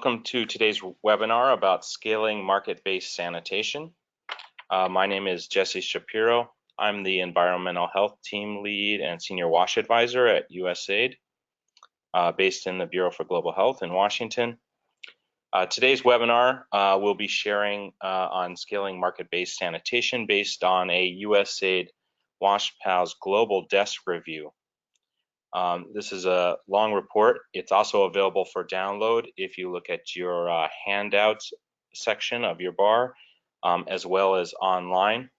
welcome to today's webinar about scaling market-based sanitation. My name is Jesse Shapiro. I'm the Environmental Health Team Lead and Senior WASH Advisor at USAID, based in the Bureau for Global Health in Washington. Today's webinar will be sharing on scaling market-based sanitation based on a USAID WASHPaLS Global Desk Review. This is a long report. It's also available for download if you look at your handouts section of your bar, as well as online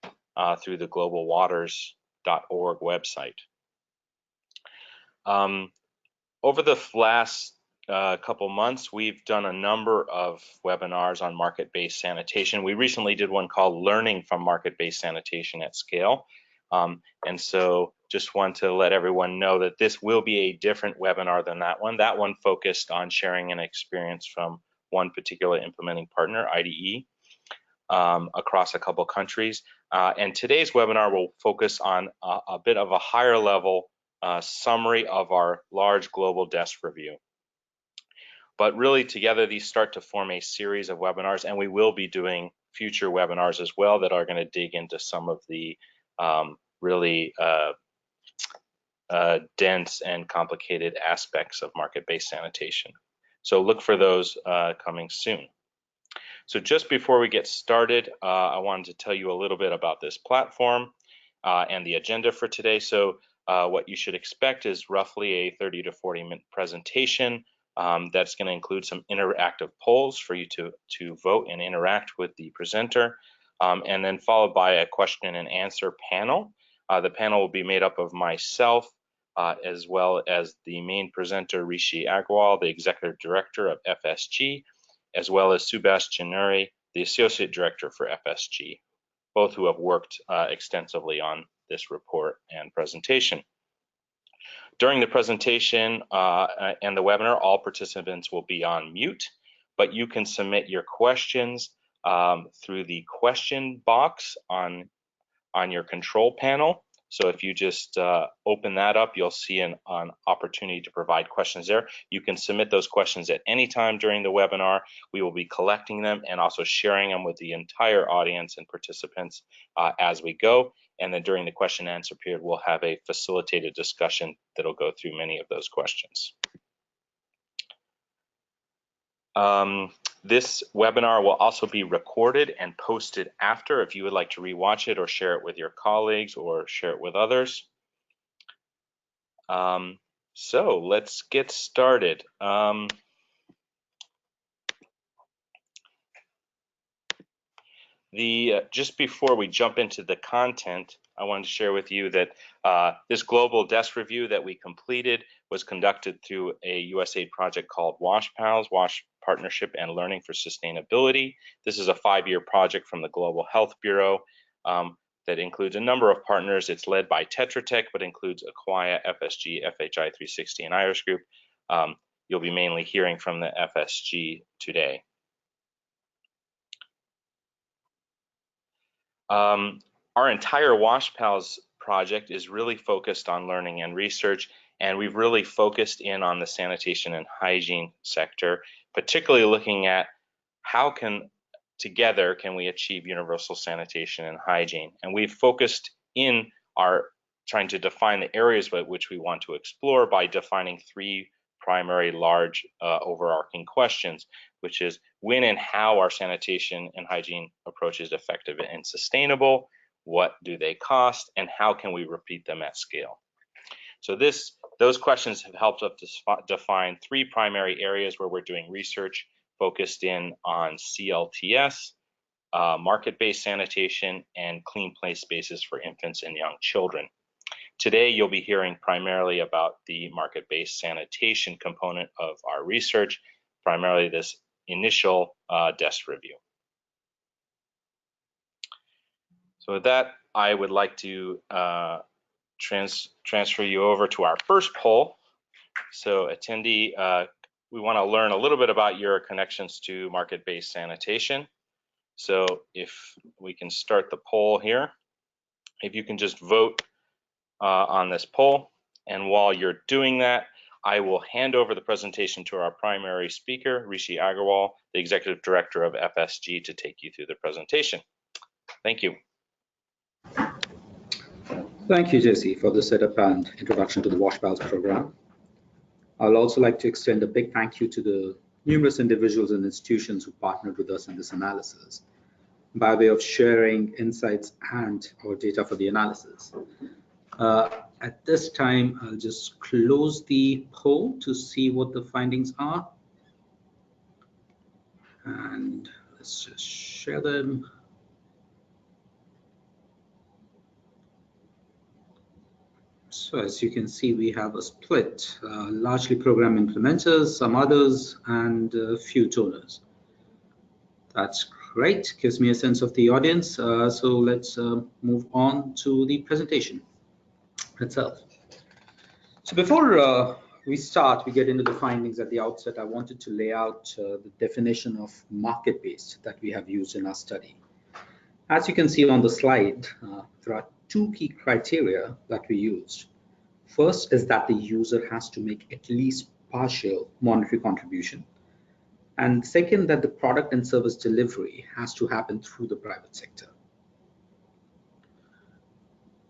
through the globalwaters.org website. Over the last couple months, we've done a number of webinars on market-based sanitation. We recently did one called Learning from Market-Based Sanitation at Scale. And so just want to let everyone know that this will be a different webinar than that one. That one focused on sharing an experience from one particular implementing partner, IDE, across a couple countries. And today's webinar will focus on a bit of a higher level summary of our large global desk review. But really together these start to form a series of webinars, and we will be doing future webinars as well that are going to dig into some of the really dense and complicated aspects of market-based sanitation. So look for those coming soon. So just before we get started, I wanted to tell you a little bit about this platform and the agenda for today. So what you should expect is roughly a 30 to 40-minute presentation that's going to include some interactive polls for you to vote and interact with the presenter, and then followed by a question and answer panel. The panel will be made up of myself, as well as the main presenter, Rishi Agrawal, the Executive Director of FSG, as well as Subhash Januri, the Associate Director for FSG, both who have worked extensively on this report and presentation. During the presentation and the webinar, all participants will be on mute, but you can submit your questions through the question box on your control panel. So if you just open that up, you'll see an opportunity to provide questions there. You can submit those questions at any time during the webinar. We will be collecting them and also sharing them with the entire audience and participants as we go. And then during the question and answer period, we'll have a facilitated discussion that'll go through many of those questions. This webinar will also be recorded and posted after if you would like to rewatch it or share it with your colleagues or share it with others. So let's get started. Just before we jump into the content, I wanted to share with you that this global desk review that we completed was conducted through a USAID project called WASHPaLS, WASH Partnership and Learning for Sustainability. This is a 5-year project from the Global Health Bureau that includes a number of partners. It's led by Tetra Tech, but includes Acquia, FSG, FHI 360, and Iris Group. You'll be mainly hearing from the FSG today. Our entire WASHPaLS project is really focused on learning and research, and we've really focused in on the sanitation and hygiene sector, particularly looking at how together can we achieve universal sanitation and hygiene. And we've focused in our trying to define the areas by which we want to explore by defining 3 primary large overarching questions, which is when and how are sanitation and hygiene approaches effective and sustainable, what do they cost, and how can we repeat them at scale. So those questions have helped us to define 3 primary areas where we're doing research focused in on CLTS, market-based sanitation, and clean play spaces for infants and young children. Today, you'll be hearing primarily about the market-based sanitation component of our research, primarily this initial desk review. So with that, I would like to transfer you over to our first poll. So attendee, we want to learn a little bit about your connections to market-based sanitation. So if we can start the poll here, if you can just vote on this poll. And while you're doing that, I will hand over the presentation to our primary speaker, Rishi Agarwal, the Executive Director of FSG, to take you through the presentation. Thank you. Thank you, Jesse, for the setup and introduction to the WASHPaLS program. I'd also like to extend a big thank you to the numerous individuals and institutions who partnered with us in this analysis by way of sharing insights and our data for the analysis. At this time, I'll just close the poll to see what the findings are. And let's just share them. So as you can see, we have a split, largely program implementers, some others, and a few donors. That's great, gives me a sense of the audience. So let's move on to the presentation itself. So before we start, we get into the findings at the outset, I wanted to lay out the definition of market-based that we have used in our study. As you can see on the slide, there are two key criteria that we used. First is that the user has to make at least partial monetary contribution. And second, that the product and service delivery has to happen through the private sector.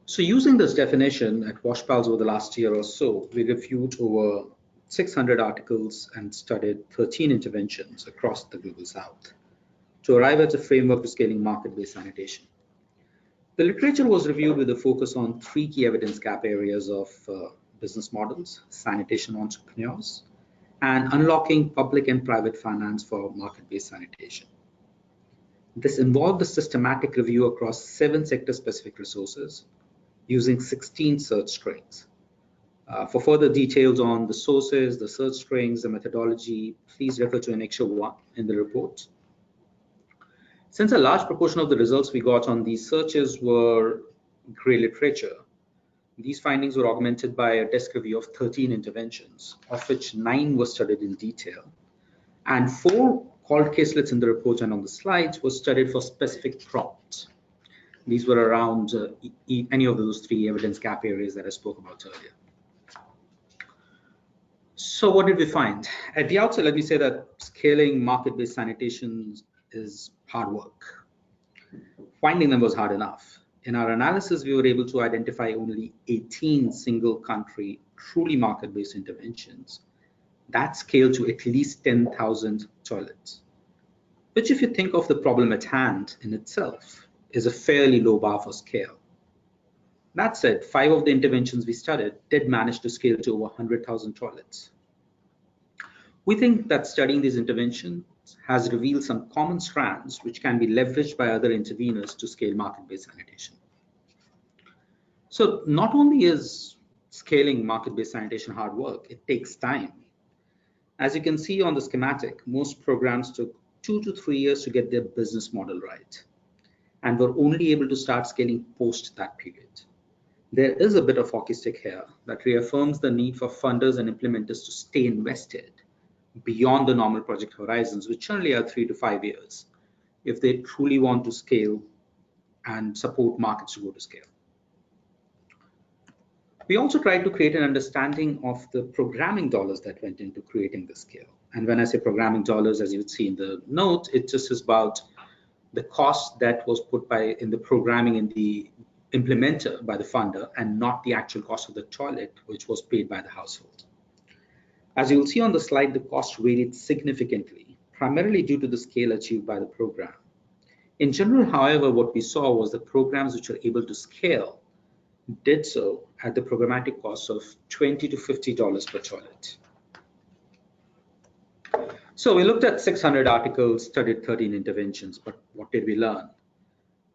So using this definition at WASHPaLS over the last year or so, we reviewed over 600 articles and studied 13 interventions across the Global South to arrive at a framework for scaling market-based sanitation. The literature was reviewed with a focus on three key evidence gap areas of business models, sanitation entrepreneurs, and unlocking public and private finance for market-based sanitation. This involved a systematic review across 7 sector-specific resources using 16 search strings. For further details on the sources, the search strings, the methodology, please refer to Annexure 1 in the report. Since a large proportion of the results we got on these searches were gray literature, these findings were augmented by a desk review of 13 interventions, of which 9 were studied in detail, and 4 called caselets in the report and on the slides were studied for specific prompts. These were around any of those 3 evidence gap areas that I spoke about earlier. So what did we find? At the outset, let me say that scaling market-based sanitation is hard work. Finding them was hard enough. In our analysis, we were able to identify only 18 single country truly market-based interventions that scale to at least 10,000 toilets, which, if you think of the problem at hand in itself, is a fairly low bar for scale. That said, 5 of the interventions we studied did manage to scale to over 100,000 toilets. We think that studying these interventions has revealed some common strands which can be leveraged by other interveners to scale market-based sanitation. So not only is scaling market-based sanitation hard work, it takes time. As you can see on the schematic, most programs took 2 to 3 years to get their business model right, and were only able to start scaling post that period. There is a bit of hockey stick here that reaffirms the need for funders and implementers to stay invested beyond the normal project horizons, which generally are 3 to 5 years, if they truly want to scale and support markets to go to scale. We also tried to create an understanding of the programming dollars that went into creating the scale. And when I say programming dollars, as you would see in the note, it just is about the cost that was put in the programming in the implementer by the funder, and not the actual cost of the toilet, which was paid by the household. As you'll see on the slide, the cost varied significantly, primarily due to the scale achieved by the program. In general, however, what we saw was the programs which were able to scale did so at the programmatic cost of $20 to $50 per toilet. So we looked at 600 articles, studied 13 interventions, but what did we learn?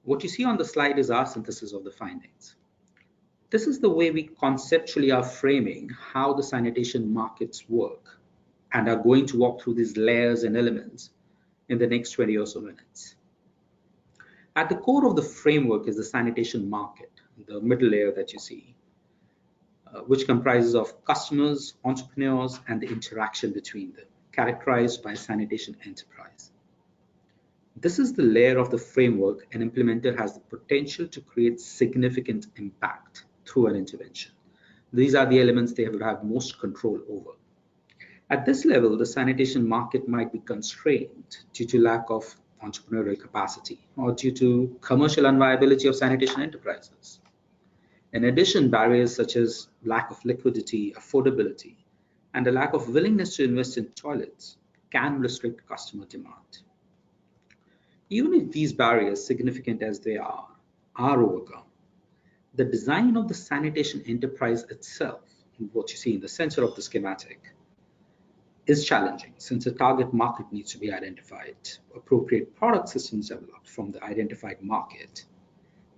What you see on the slide is our synthesis of the findings. This is the way we conceptually are framing how the sanitation markets work, and are going to walk through these layers and elements in the next 20 or so minutes. At the core of the framework is the sanitation market, the middle layer that you see, which comprises of customers, entrepreneurs, and the interaction between them, characterized by sanitation enterprise. This is the layer of the framework an implementer has the potential to create significant impact through an intervention. These are the elements they would have most control over. At this level, the sanitation market might be constrained due to lack of entrepreneurial capacity or due to commercial unviability of sanitation enterprises. In addition, barriers such as lack of liquidity, affordability, and a lack of willingness to invest in toilets can restrict customer demand. Even if these barriers, significant as they are overcome, the design of the sanitation enterprise itself, what you see in the center of the schematic, is challenging since a target market needs to be identified, appropriate product systems developed from the identified market,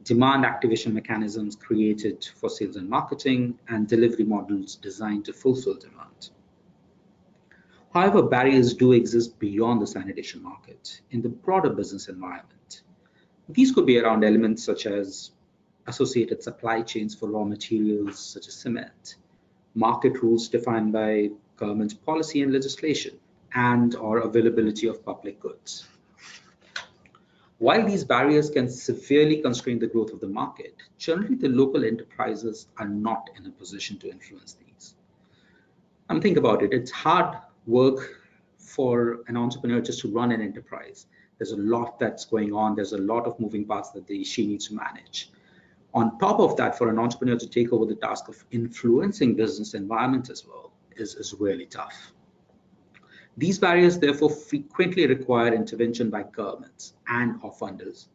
demand activation mechanisms created for sales and marketing, and delivery models designed to fulfill demand. However, barriers do exist beyond the sanitation market in the broader business environment. These could be around elements such as associated supply chains for raw materials such as cement, market rules defined by government policy and legislation, and/or availability of public goods. While these barriers can severely constrain the growth of the market, generally the local enterprises are not in a position to influence these. Think about it, it's hard work for an entrepreneur just to run an enterprise. There's a lot that's going on, there's a lot of moving parts that she needs to manage. On top of that, for an entrepreneur to take over the task of influencing business environment as well is really tough. These barriers therefore frequently require intervention by governments and/or funders.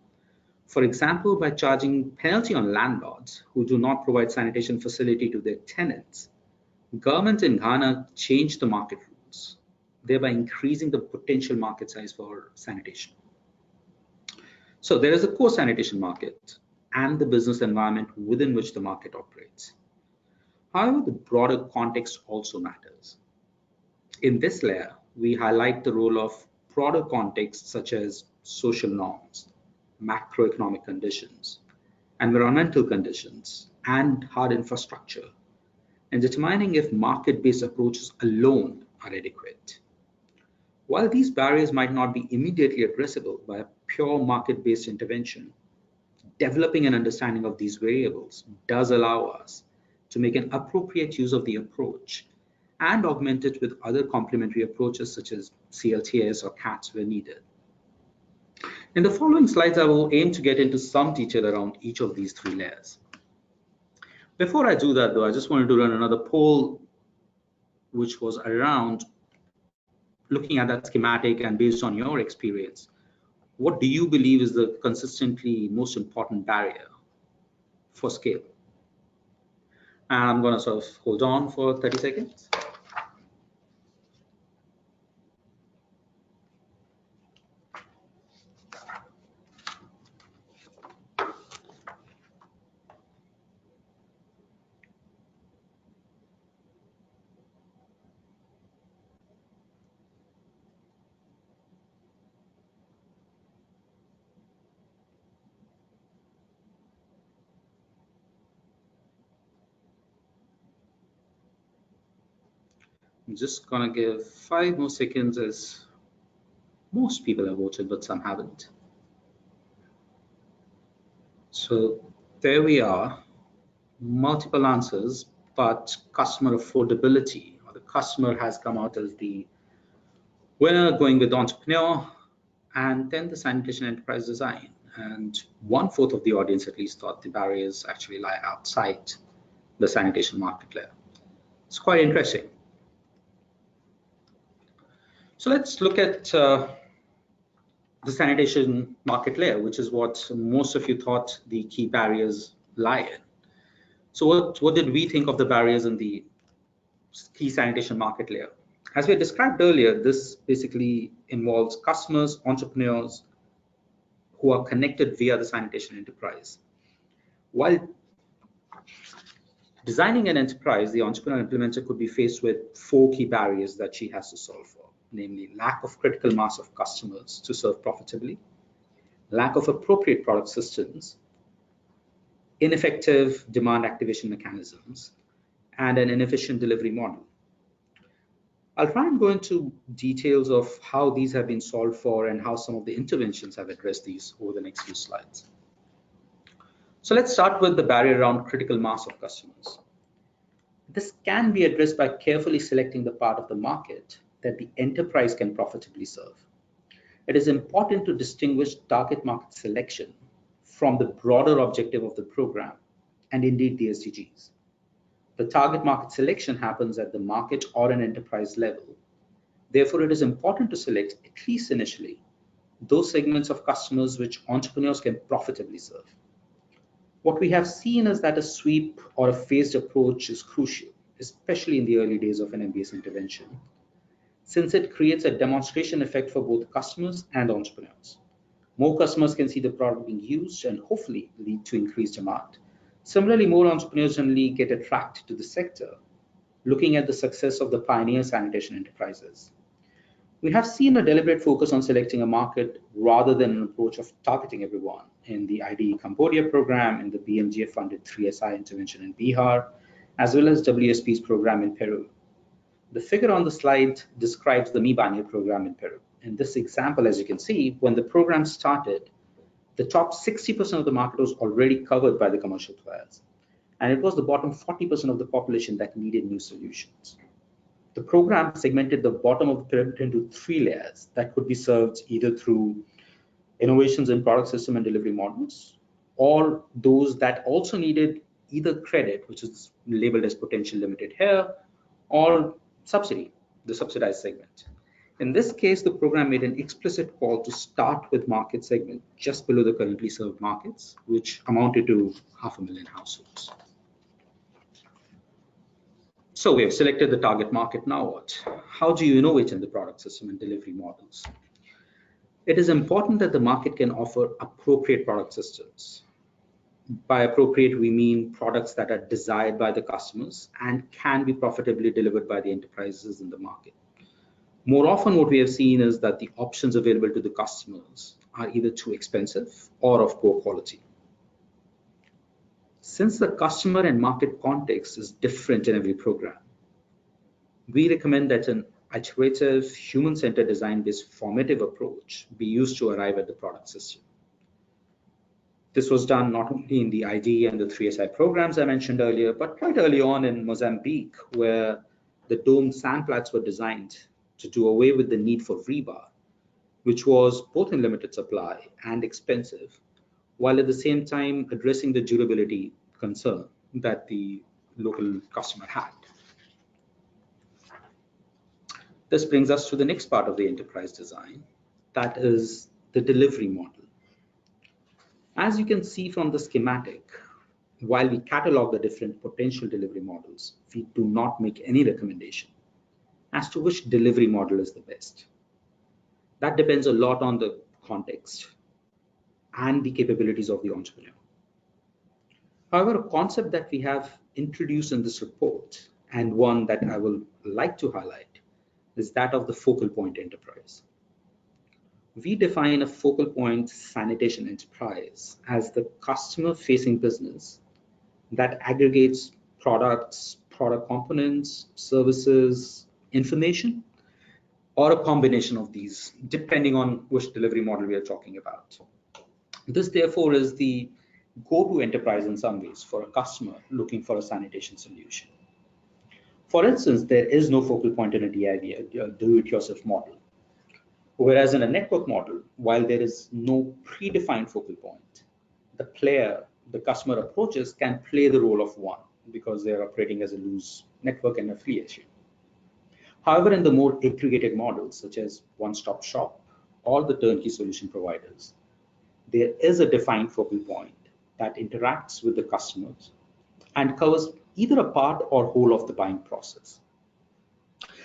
For example, by charging penalty on landlords who do not provide sanitation facility to their tenants, government in Ghana changed the market rules, thereby increasing the potential market size for sanitation. So there is a core sanitation market and the business environment within which the market operates. However, the broader context also matters. In this layer, we highlight the role of broader contexts such as social norms, macroeconomic conditions, environmental conditions, and hard infrastructure, and determining if market-based approaches alone are adequate. While these barriers might not be immediately addressable by a pure market-based intervention, developing an understanding of these variables does allow us to make an appropriate use of the approach and augment it with other complementary approaches such as CLTS or CATS where needed. In the following slides, I will aim to get into some detail around each of these three layers. Before I do that though, I just wanted to run another poll which was around looking at that schematic and based on your experience, what do you believe is the consistently most important barrier for scale? And I'm going to sort of hold on for 30 seconds. I'm just going to give 5 more seconds as most people have voted, but some haven't. So there we are, multiple answers, but customer affordability, or the customer has come out as the winner, going with entrepreneur, and then the sanitation enterprise design. And 1/4 of the audience at least thought the barriers actually lie outside the sanitation market layer. It's quite interesting. So let's look at the sanitation market layer, which is what most of you thought the key barriers lie in. So what did we think of the barriers in the key sanitation market layer? As we described earlier, this basically involves customers, entrepreneurs who are connected via the sanitation enterprise. While designing an enterprise, the entrepreneur implementer could be faced with 4 key barriers that she has to solve for. Namely, lack of critical mass of customers to serve profitably, lack of appropriate product systems, ineffective demand activation mechanisms, and an inefficient delivery model. I'll try and go into details of how these have been solved for and how some of the interventions have addressed these over the next few slides. So let's start with the barrier around critical mass of customers. This can be addressed by carefully selecting the part of the market that the enterprise can profitably serve. It is important to distinguish target market selection from the broader objective of the program and indeed the SDGs. The target market selection happens at the market or an enterprise level. Therefore, it is important to select, at least initially, those segments of customers which entrepreneurs can profitably serve. What we have seen is that a sweep or a phased approach is crucial, especially in the early days of an MBS intervention, since it creates a demonstration effect for both customers and entrepreneurs. More customers can see the product being used and hopefully lead to increased demand. Similarly, more entrepreneurs generally get attracted to the sector, looking at the success of the pioneer sanitation enterprises. We have seen a deliberate focus on selecting a market rather than an approach of targeting everyone in the IDE Cambodia program, in the BMGF-funded 3SI intervention in Bihar, as well as WSP's program in Peru. The figure on the slide describes the Mi Baño program in Peru. In this example, as you can see, when the program started, the top 60% of the market was already covered by the commercial players, and it was the bottom 40% of the population that needed new solutions. The program segmented the bottom of the pyramid into 3 layers that could be served either through innovations in product system and delivery models, or those that also needed either credit, which is labeled as potential limited here, or subsidy, the subsidized segment. In this case, the program made an explicit call to start with market segment just below the currently served markets, which amounted to 500,000 households. So we have selected the target market. Now what? How do you innovate in the product system and delivery models? It is important that the market can offer appropriate product systems. By appropriate, we mean products that are desired by the customers and can be profitably delivered by the enterprises in the market. More often, what we have seen is that the options available to the customers are either too expensive or of poor quality. Since the customer and market context is different in every program, we recommend that an iterative, human-centered design-based formative approach be used to arrive at the product system. This was done not only in the IDE and the 3SI programs I mentioned earlier, but quite early on in Mozambique, where the domed sand flats were designed to do away with the need for rebar, which was both in limited supply and expensive, while at the same time addressing the durability concern that the local customer had. This brings us to the next part of the enterprise design, that is the delivery model. As you can see from the schematic, while we catalog the different potential delivery models, we do not make any recommendation as to which delivery model is the best. That depends a lot on the context and the capabilities of the entrepreneur. However, a concept that we have introduced in this report, and one that I will like to highlight, is that of the focal point enterprise. We define a focal point sanitation enterprise as the customer-facing business that aggregates products, product components, services, information, or a combination of these, depending on which delivery model we are talking about. This, therefore, is the go-to enterprise in some ways for a customer looking for a sanitation solution. For instance, there is no focal point in a DIY, a do-it-yourself model. Whereas in a network model, while there is no predefined focal point, the customer approaches can play the role of one because they are operating as a loose network and affiliation. However, in the more aggregated models, such as one-stop shop or the turnkey solution providers, there is a defined focal point that interacts with the customers and covers either a part or whole of the buying process.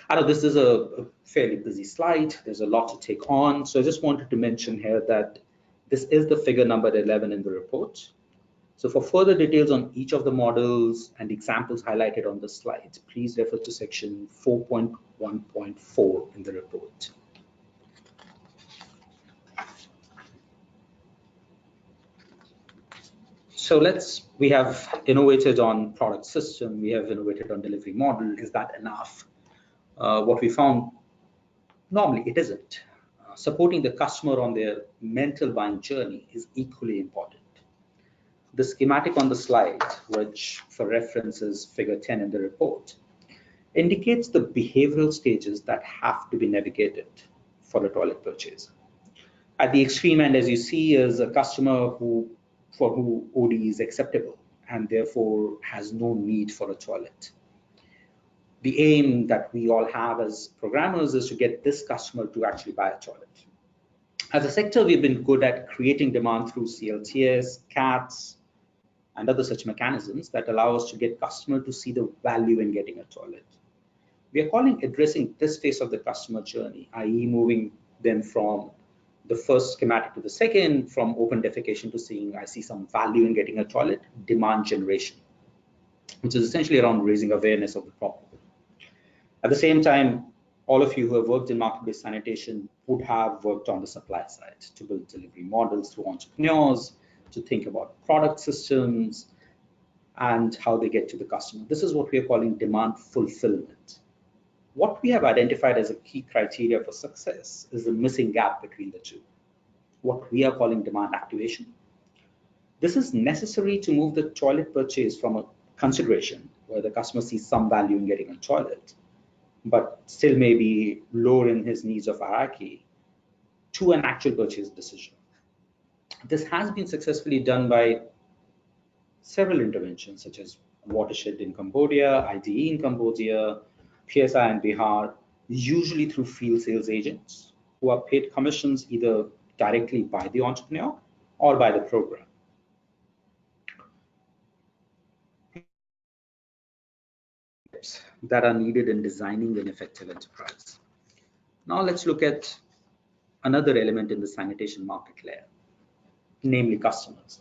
I know this is a fairly busy slide. There's a lot to take on. So I just wanted to mention here that this is the figure number 11 in the report. So for further details on each of the models and examples highlighted on the slide, please refer to section 4.1.4 in the report. So we have innovated on product system, we have innovated on delivery model. Is that enough? What we found, normally it isn't. Supporting the customer on their mental buying journey is equally important. The schematic on the slide, which for reference is figure 10 in the report, indicates the behavioral stages that have to be navigated for a toilet purchase. At the extreme end, as you see, is a customer for who OD is acceptable and therefore has no need for a toilet. The aim that we all have as programmers is to get this customer to actually buy a toilet. As a sector, we've been good at creating demand through CLTS, CATs, and other such mechanisms that allow us to get customer to see the value in getting a toilet. We are calling addressing this phase of the customer journey, i.e. moving them from the first schematic to the second, from open defecation to seeing I see some value in getting a toilet, demand generation, which is essentially around raising awareness of the problem. At the same time, all of you who have worked in market-based sanitation would have worked on the supply side to build delivery models through entrepreneurs, to think about product systems and how they get to the customer. This is what we are calling demand fulfillment. What we have identified as a key criteria for success is the missing gap between the two, what we are calling demand activation. This is necessary to move the toilet purchase from a consideration where the customer sees some value in getting a toilet, but still may be lower in his needs of hierarchy, to an actual purchase decision. This has been successfully done by several interventions, such as Watershed in Cambodia, IDE in Cambodia, PSI in Bihar, usually through field sales agents who are paid commissions either directly by the entrepreneur or by the program. That are needed in designing an effective enterprise. Now let's look at another element in the sanitation market layer, namely customers.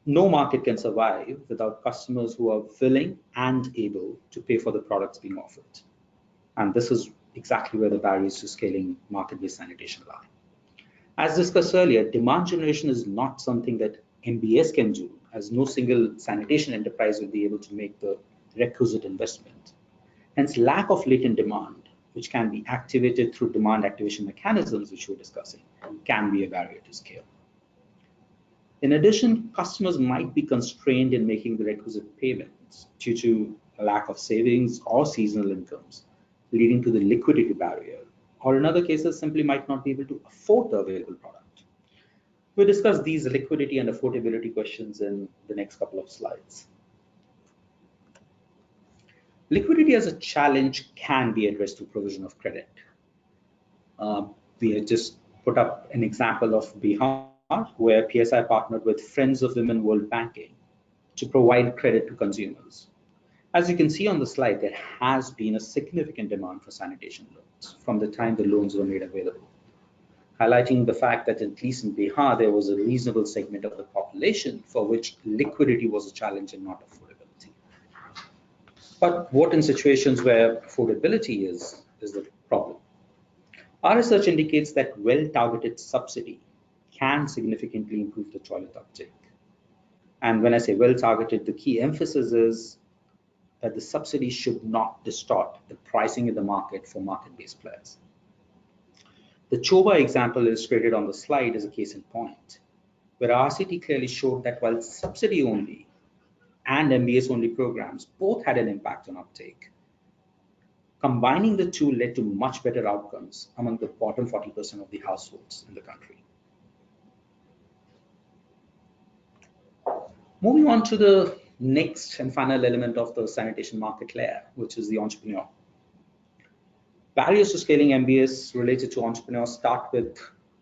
No market can survive without customers who are willing and able to pay for the products being offered. And this is exactly where the barriers to scaling market-based sanitation lie. As discussed earlier, demand generation is not something that MBS can do, as no single sanitation enterprise will be able to make the requisite investment. Hence, lack of latent demand, which can be activated through demand activation mechanisms, which we're discussing, can be a barrier to scale. In addition, customers might be constrained in making the requisite payments due to a lack of savings or seasonal incomes, leading to the liquidity barrier, or in other cases, simply might not be able to afford the available product. We'll discuss these liquidity and affordability questions in the next couple of slides. Liquidity as a challenge can be addressed through provision of credit. We have just put up an example of Bihar, where PSI partnered with Friends of Women World Banking to provide credit to consumers. As you can see on the slide, there has been a significant demand for sanitation loans from the time the loans were made available, highlighting the fact that at least in Bihar, there was a reasonable segment of the population for which liquidity was a challenge and not affordability. But what in situations where affordability is the problem? Our research indicates that well-targeted subsidy can significantly improve the toilet uptake. And when I say well-targeted, the key emphasis is that the subsidy should not distort the pricing in the market for market-based players. The Choba example illustrated on the slide is a case in point, where RCT clearly showed that while subsidy only and MBS only programs both had an impact on uptake, combining the two led to much better outcomes among the bottom 40% of the households in the country. Moving on to the next and final element of the sanitation market layer, which is the entrepreneur. Barriers to scaling MBS related to entrepreneurs start with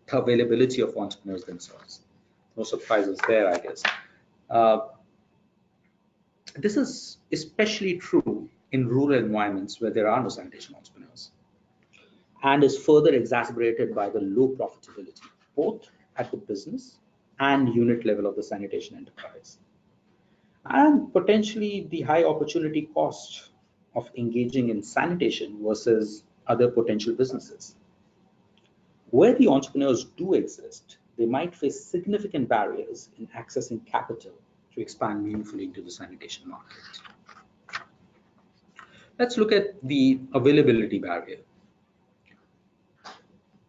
the availability of entrepreneurs themselves. No surprises there, I guess. This is especially true in rural environments where there are no sanitation entrepreneurs, and is further exacerbated by the low profitability, both at the business and unit level of the sanitation enterprise, and potentially the high opportunity cost of engaging in sanitation versus other potential businesses. Where the entrepreneurs do exist, they might face significant barriers in accessing capital to expand meaningfully into the sanitation market. Let's look at the availability barrier.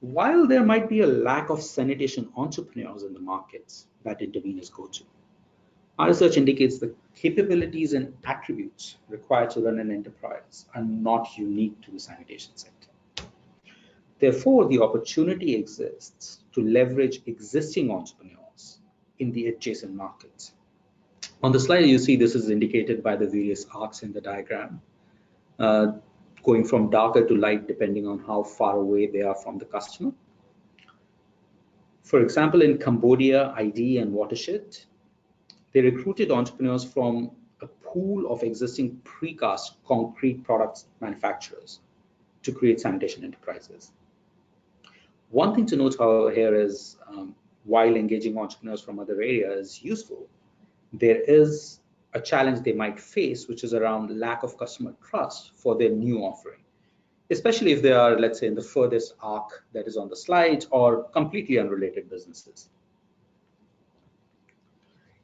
While there might be a lack of sanitation entrepreneurs in the markets that interveners go to, Our research indicates the capabilities and attributes required to run an enterprise are not unique to the sanitation sector. Therefore, the opportunity exists to leverage existing entrepreneurs in the adjacent markets. On the slide, you see this is indicated by the various arcs in the diagram, going from darker to light depending on how far away they are from the customer. For example, in Cambodia, ID and Watershed, they recruited entrepreneurs from a pool of existing precast concrete products manufacturers to create sanitation enterprises. One thing to note, however, here is while engaging entrepreneurs from other areas is useful, there is a challenge they might face, which is around lack of customer trust for their new offering, especially if they are, let's say, in the furthest arc that is on the slide or completely unrelated businesses.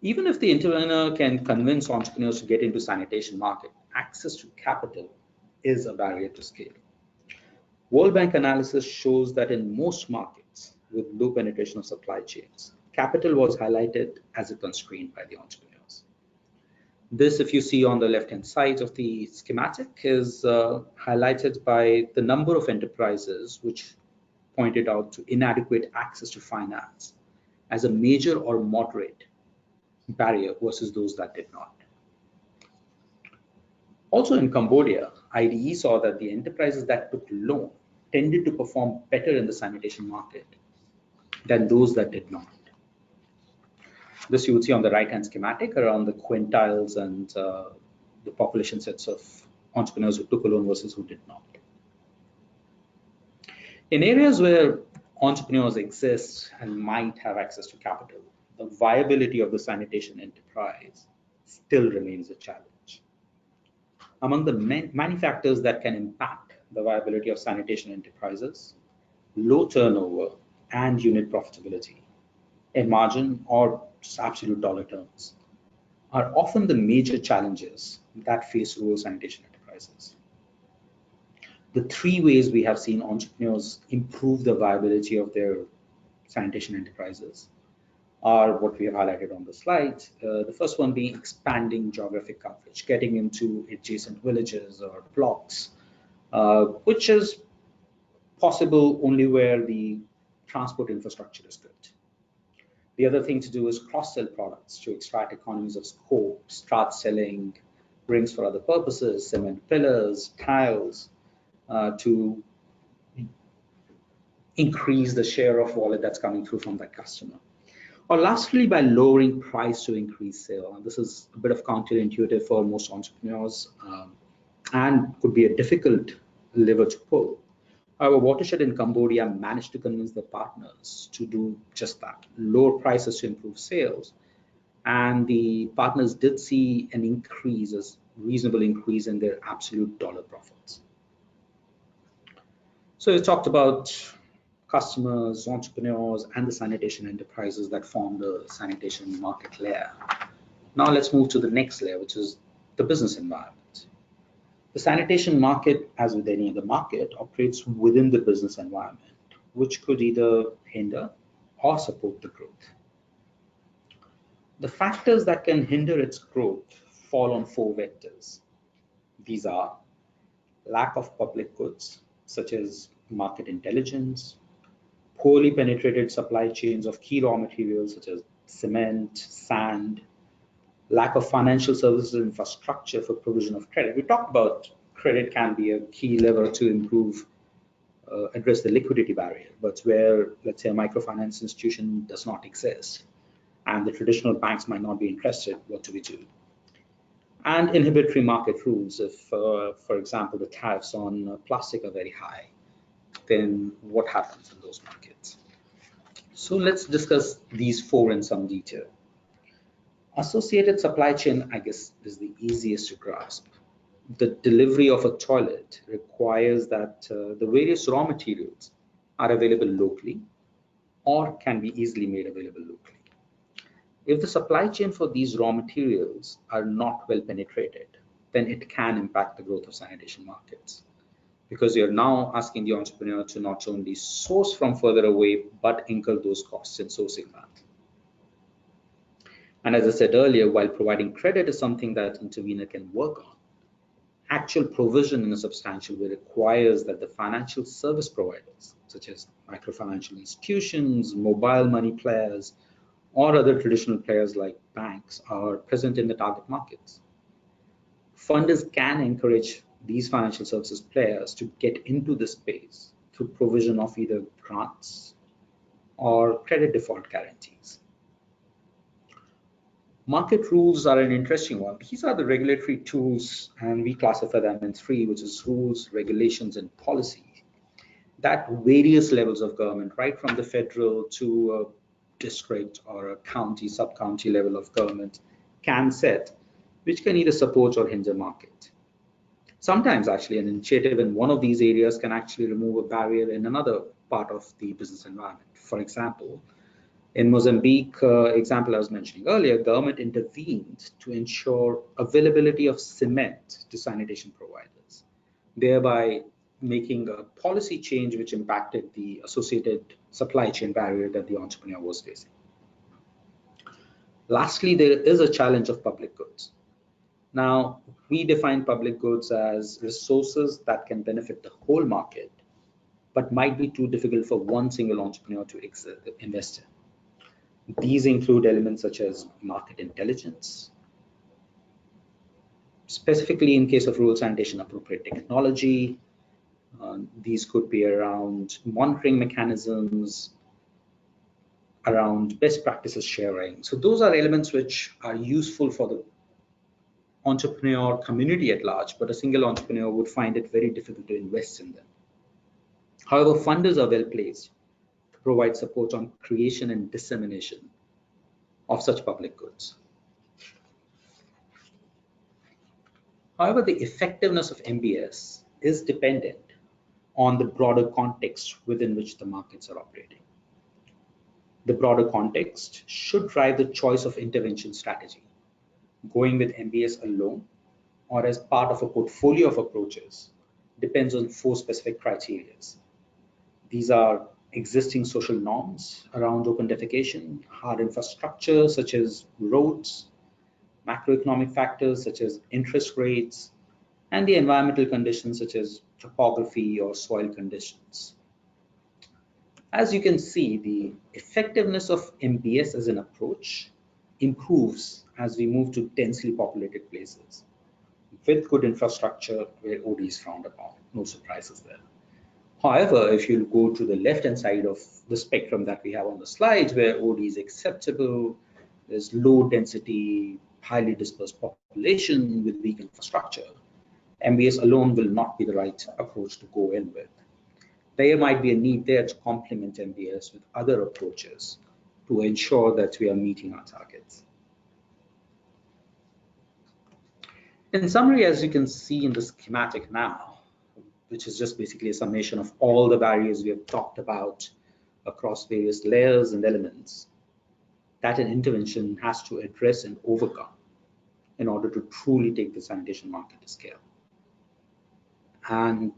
Even if the entrepreneur can convince entrepreneurs to get into sanitation market, access to capital is a barrier to scale. World Bank analysis shows that in most markets with low penetration of supply chains, capital was highlighted as a constraint by the entrepreneurs. This, if you see on the left-hand side of the schematic, is highlighted by the number of enterprises which pointed out to inadequate access to finance as a major or moderate barrier versus those that did not. Also in Cambodia, IDE saw that the enterprises that took loan tended to perform better in the sanitation market than those that did not. This you would see on the right-hand schematic around the quintiles and the population sets of entrepreneurs who took a loan versus who did not. In areas where entrepreneurs exist and might have access to capital, the viability of the sanitation enterprise still remains a challenge. Among the many factors that can impact the viability of sanitation enterprises, low turnover and unit profitability, in margin or just absolute dollar terms, are often the major challenges that face rural sanitation enterprises. The three ways we have seen entrepreneurs improve the viability of their sanitation enterprises are what we have highlighted on the slide. The first one being expanding geographic coverage, getting into adjacent villages or blocks, which is possible only where the transport infrastructure is good. The other thing to do is cross-sell products to extract economies of scope, start selling rings for other purposes, cement pillars, tiles, to increase the share of wallet that's coming through from that customer. Or lastly, by lowering price to increase sale. And this is a bit of counterintuitive for most entrepreneurs and could be a difficult lever to pull. However, Watershed in Cambodia managed to convince their partners to do just that, lower prices to improve sales. And the partners did see an increase, a reasonable increase in their absolute dollar profits. So we talked about customers, entrepreneurs, and the sanitation enterprises that form the sanitation market layer. Now let's move to the next layer, which is the business environment. The sanitation market, as with any other market, operates within the business environment, which could either hinder or support the growth. The factors that can hinder its growth fall on four vectors. These are lack of public goods, such as market intelligence, poorly penetrated supply chains of key raw materials such as cement, sand, lack of financial services infrastructure for provision of credit. We talked about credit can be a key lever to improve, address the liquidity barrier, but where, let's say, a microfinance institution does not exist and the traditional banks might not be interested, what do we do? And inhibitory market rules. If, for example, the tariffs on plastic are very high, then what happens in those markets? So let's discuss these four in some detail. Associated supply chain, I guess, is the easiest to grasp. The delivery of a toilet requires that the various raw materials are available locally or can be easily made available locally. If the supply chain for these raw materials are not well penetrated, then it can impact the growth of sanitation markets, because you're now asking the entrepreneur to not only source from further away, but incur those costs in sourcing that. And as I said earlier, while providing credit is something that intervener can work on, actual provision in a substantial way requires that the financial service providers, such as microfinancial institutions, mobile money players, or other traditional players like banks, are present in the target markets. Funders can encourage these financial services players to get into this space through provision of either grants or credit default guarantees. Market rules are an interesting one. These are the regulatory tools, and we classify them in three, which is rules, regulations, and policy, that various levels of government, right from the federal to a district or a county, sub-county level of government, can set, which can either support or hinder market. Sometimes actually an initiative in one of these areas can actually remove a barrier in another part of the business environment. For example, in Mozambique, example I was mentioning earlier, government intervened to ensure availability of cement to sanitation providers, thereby making a policy change which impacted the associated supply chain barrier that the entrepreneur was facing. Lastly, there is a challenge of public goods. Now, we define public goods as resources that can benefit the whole market, but might be too difficult for one single entrepreneur to invest in. These include elements such as market intelligence, specifically in case of rural sanitation, appropriate technology. These could be around monitoring mechanisms, around best practices sharing. So those are elements which are useful for the entrepreneur community at large, but a single entrepreneur would find it very difficult to invest in them. However, funders are well placed to provide support on creation and dissemination of such public goods. However, the effectiveness of MBS is dependent on the broader context within which the markets are operating. The broader context should drive the choice of intervention strategy. Going with MBS alone or as part of a portfolio of approaches depends on four specific criteria. These are existing social norms around open defecation, hard infrastructure such as roads, macroeconomic factors such as interest rates, and the environmental conditions such as topography or soil conditions. As you can see, the effectiveness of MBS as an approach improves as we move to densely populated places with good infrastructure where OD is frowned upon. No surprises there. However, if you go to the left-hand side of the spectrum that we have on the slides where OD is acceptable, there's low density, highly dispersed population with weak infrastructure, MBS alone will not be the right approach to go in with. There might be a need there to complement MBS with other approaches to ensure that we are meeting our targets. In summary, as you can see in the schematic now, which is just basically a summation of all the barriers we have talked about across various layers and elements, that an intervention has to address and overcome in order to truly take the sanitation market to scale. And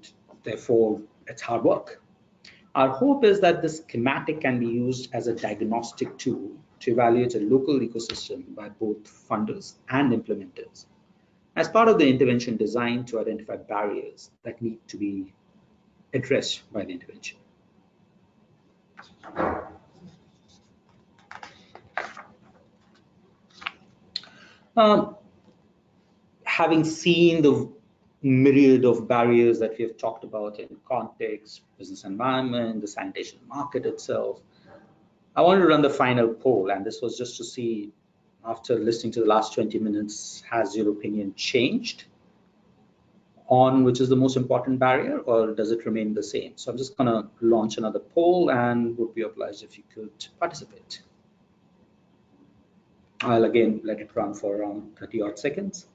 therefore, it's hard work. Our hope is that this schematic can be used as a diagnostic tool to evaluate a local ecosystem by both funders and implementers as part of the intervention designed to identify barriers that need to be addressed by the intervention. Having seen the myriad of barriers that we have talked about in context, business environment, the sanitation market itself, I want to run the final poll, and this was just to see, after listening to the last 20 minutes, has your opinion changed on which is the most important barrier, or does it remain the same? So I'm just going to launch another poll and would be obliged if you could participate. I'll again let it run for around 30 odd seconds.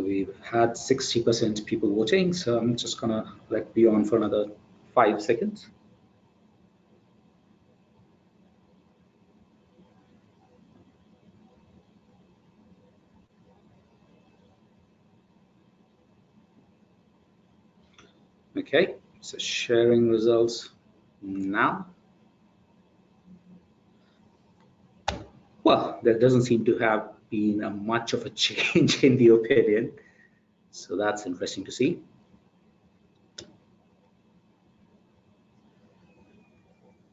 We've had 60% people voting, so I'm just gonna be on for another 5 seconds. Okay, so sharing results now. Well, there doesn't seem to have been much of a change in the opinion, so that's interesting to see.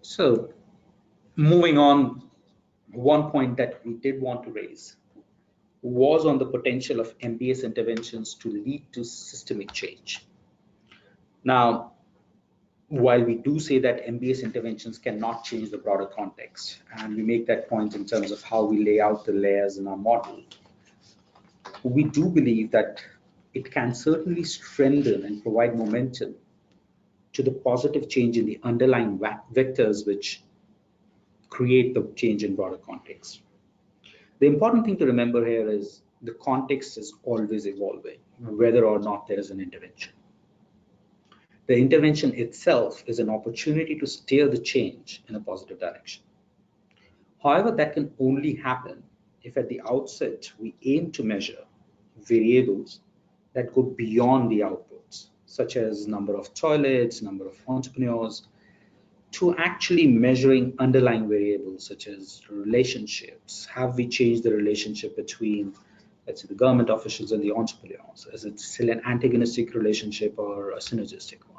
So moving on, one point that we did want to raise was on the potential of MBS interventions to lead to systemic change. Now, while we do say that MBS interventions cannot change the broader context, and we make that point in terms of how we lay out the layers in our model, we do believe that it can certainly strengthen and provide momentum to the positive change in the underlying vectors which create the change in broader context. The important thing to remember here is the context is always evolving, whether or not there is an intervention. The intervention itself is an opportunity to steer the change in a positive direction. However, that can only happen if at the outset we aim to measure variables that go beyond the outputs, such as number of toilets, number of entrepreneurs, to actually measuring underlying variables such as relationships. Have we changed the relationship between, let's say, the government officials and the entrepreneurs? Is it still an antagonistic relationship or a synergistic one?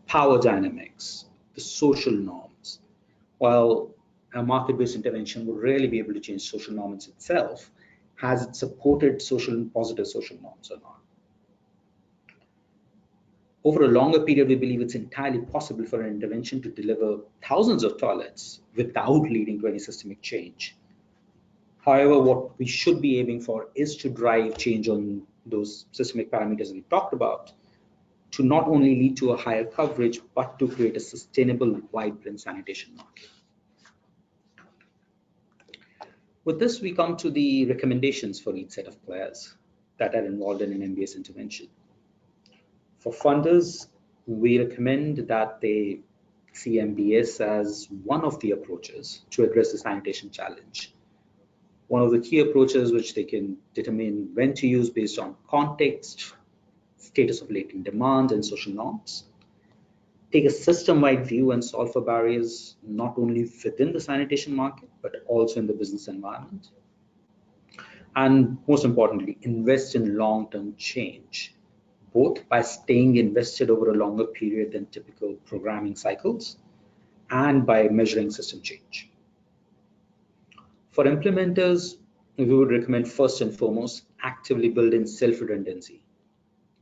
Power dynamics, the social norms. While a market-based intervention would rarely be able to change social norms itself, has it supported positive social norms or not? Over a longer period, we believe it's entirely possible for an intervention to deliver thousands of toilets without leading to any systemic change. However, what we should be aiming for is to drive change on those systemic parameters we talked about, to not only lead to a higher coverage, but to create a sustainable, vibrant sanitation market. With this, we come to the recommendations for each set of players that are involved in an MBS intervention. For funders, we recommend that they see MBS as one of the approaches to address the sanitation challenge. One of the key approaches which they can determine when to use based on context, status of latent demand, and social norms. Take a system-wide view and solve for barriers not only within the sanitation market, but also in the business environment. And most importantly, invest in long-term change, both by staying invested over a longer period than typical programming cycles and by measuring system change. For implementers, we would recommend first and foremost, actively build in self-redundancy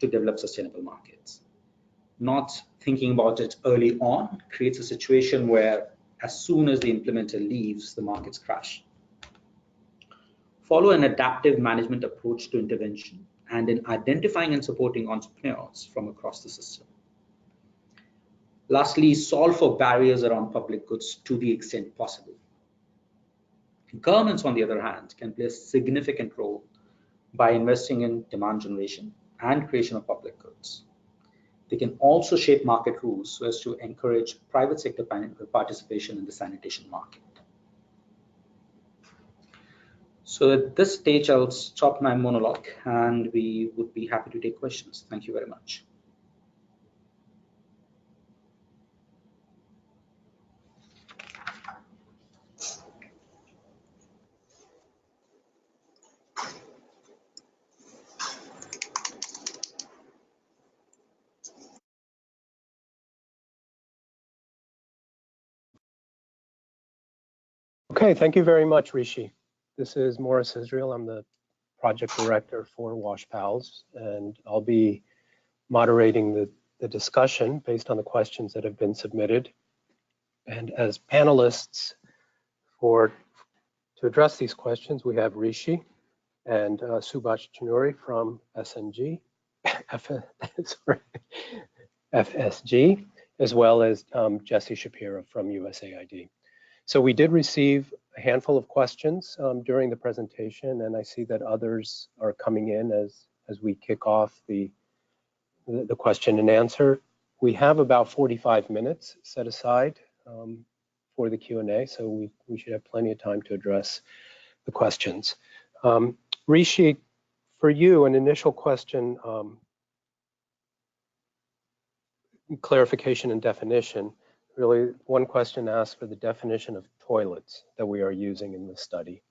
to develop sustainable markets. Not thinking about it early on creates a situation where as soon as the implementer leaves, the markets crash. Follow an adaptive management approach to intervention and in identifying and supporting entrepreneurs from across the system. Lastly, solve for barriers around public goods to the extent possible. Governments, on the other hand, can play a significant role by investing in demand generation and creation of public goods. They can also shape market rules so as to encourage private sector participation in the sanitation market. So at this stage, I'll stop my monologue and we would be happy to take questions. Thank you very much. Okay, thank you very much, Rishi. This is Morris Israel. I'm the project director for WASHPaLS, and I'll be moderating the discussion based on the questions that have been submitted. And as panelists to address these questions, we have Rishi and Subhash Chinoori from FSG, as well as Jesse Shapiro from USAID. So we did receive a handful of questions during the presentation, and I see that others are coming in as we kick off the question and answer. We have about 45 minutes set aside for the Q&A, so we should have plenty of time to address the questions. Rishi, for you, an initial question, clarification and definition. Really, one question asks for the definition of toilets that we are using in this study,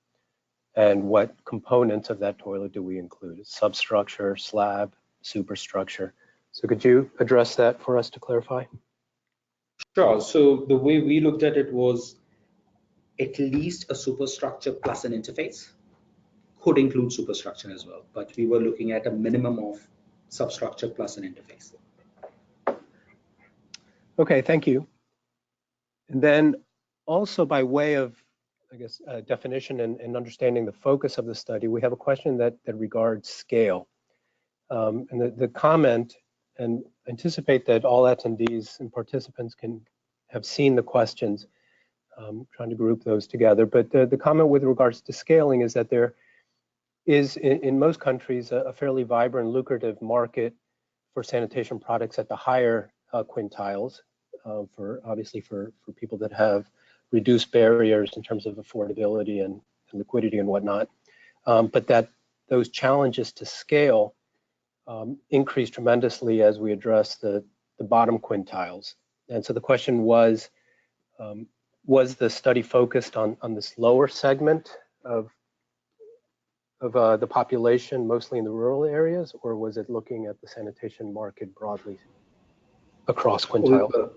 and what components of that toilet do we include? Substructure, slab, superstructure. So could you address that for us to clarify? Sure. So the way we looked at it was at least a superstructure plus an interface. Could include superstructure as well, but we were looking at a minimum of substructure plus an interface. Okay, thank you. And then also by way of, I guess, definition and understanding the focus of the study, we have a question that regards scale. And the comment, and anticipate that all attendees and participants can have seen the questions, trying to group those together. But the comment with regards to scaling is that there is, in most countries, a fairly vibrant, lucrative market for sanitation products at the higher quintiles, obviously for people that have reduced barriers in terms of affordability and liquidity and whatnot. But that those challenges to scale increase tremendously as we address the bottom quintiles. And so the question was the study focused on this lower segment of the population, mostly in the rural areas, or was it looking at the sanitation market broadly across quintile?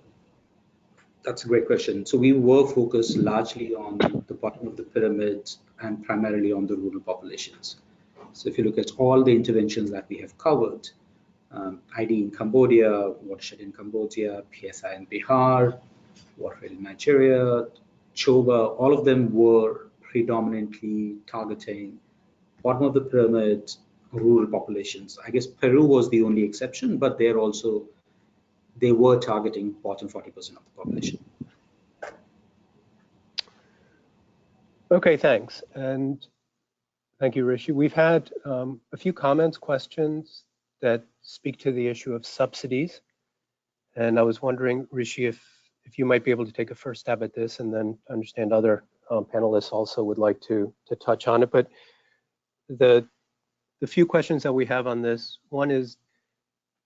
That's a great question. So we were focused largely on the bottom of the pyramid and primarily on the rural populations. So if you look at all the interventions that we have covered, ID in Cambodia, watershed in Cambodia, PSI in Bihar, water in Nigeria, Choba, all of them were predominantly targeting bottom of the pyramid, rural populations. I guess Peru was the only exception, but they were targeting bottom 40% of the population. Okay, thanks. And thank you, Rishi. We've had a few comments, questions that speak to the issue of subsidies. And I was wondering, Rishi, if you might be able to take a first stab at this, and then understand other panelists also would like to touch on it. But the few questions that we have on this, one is,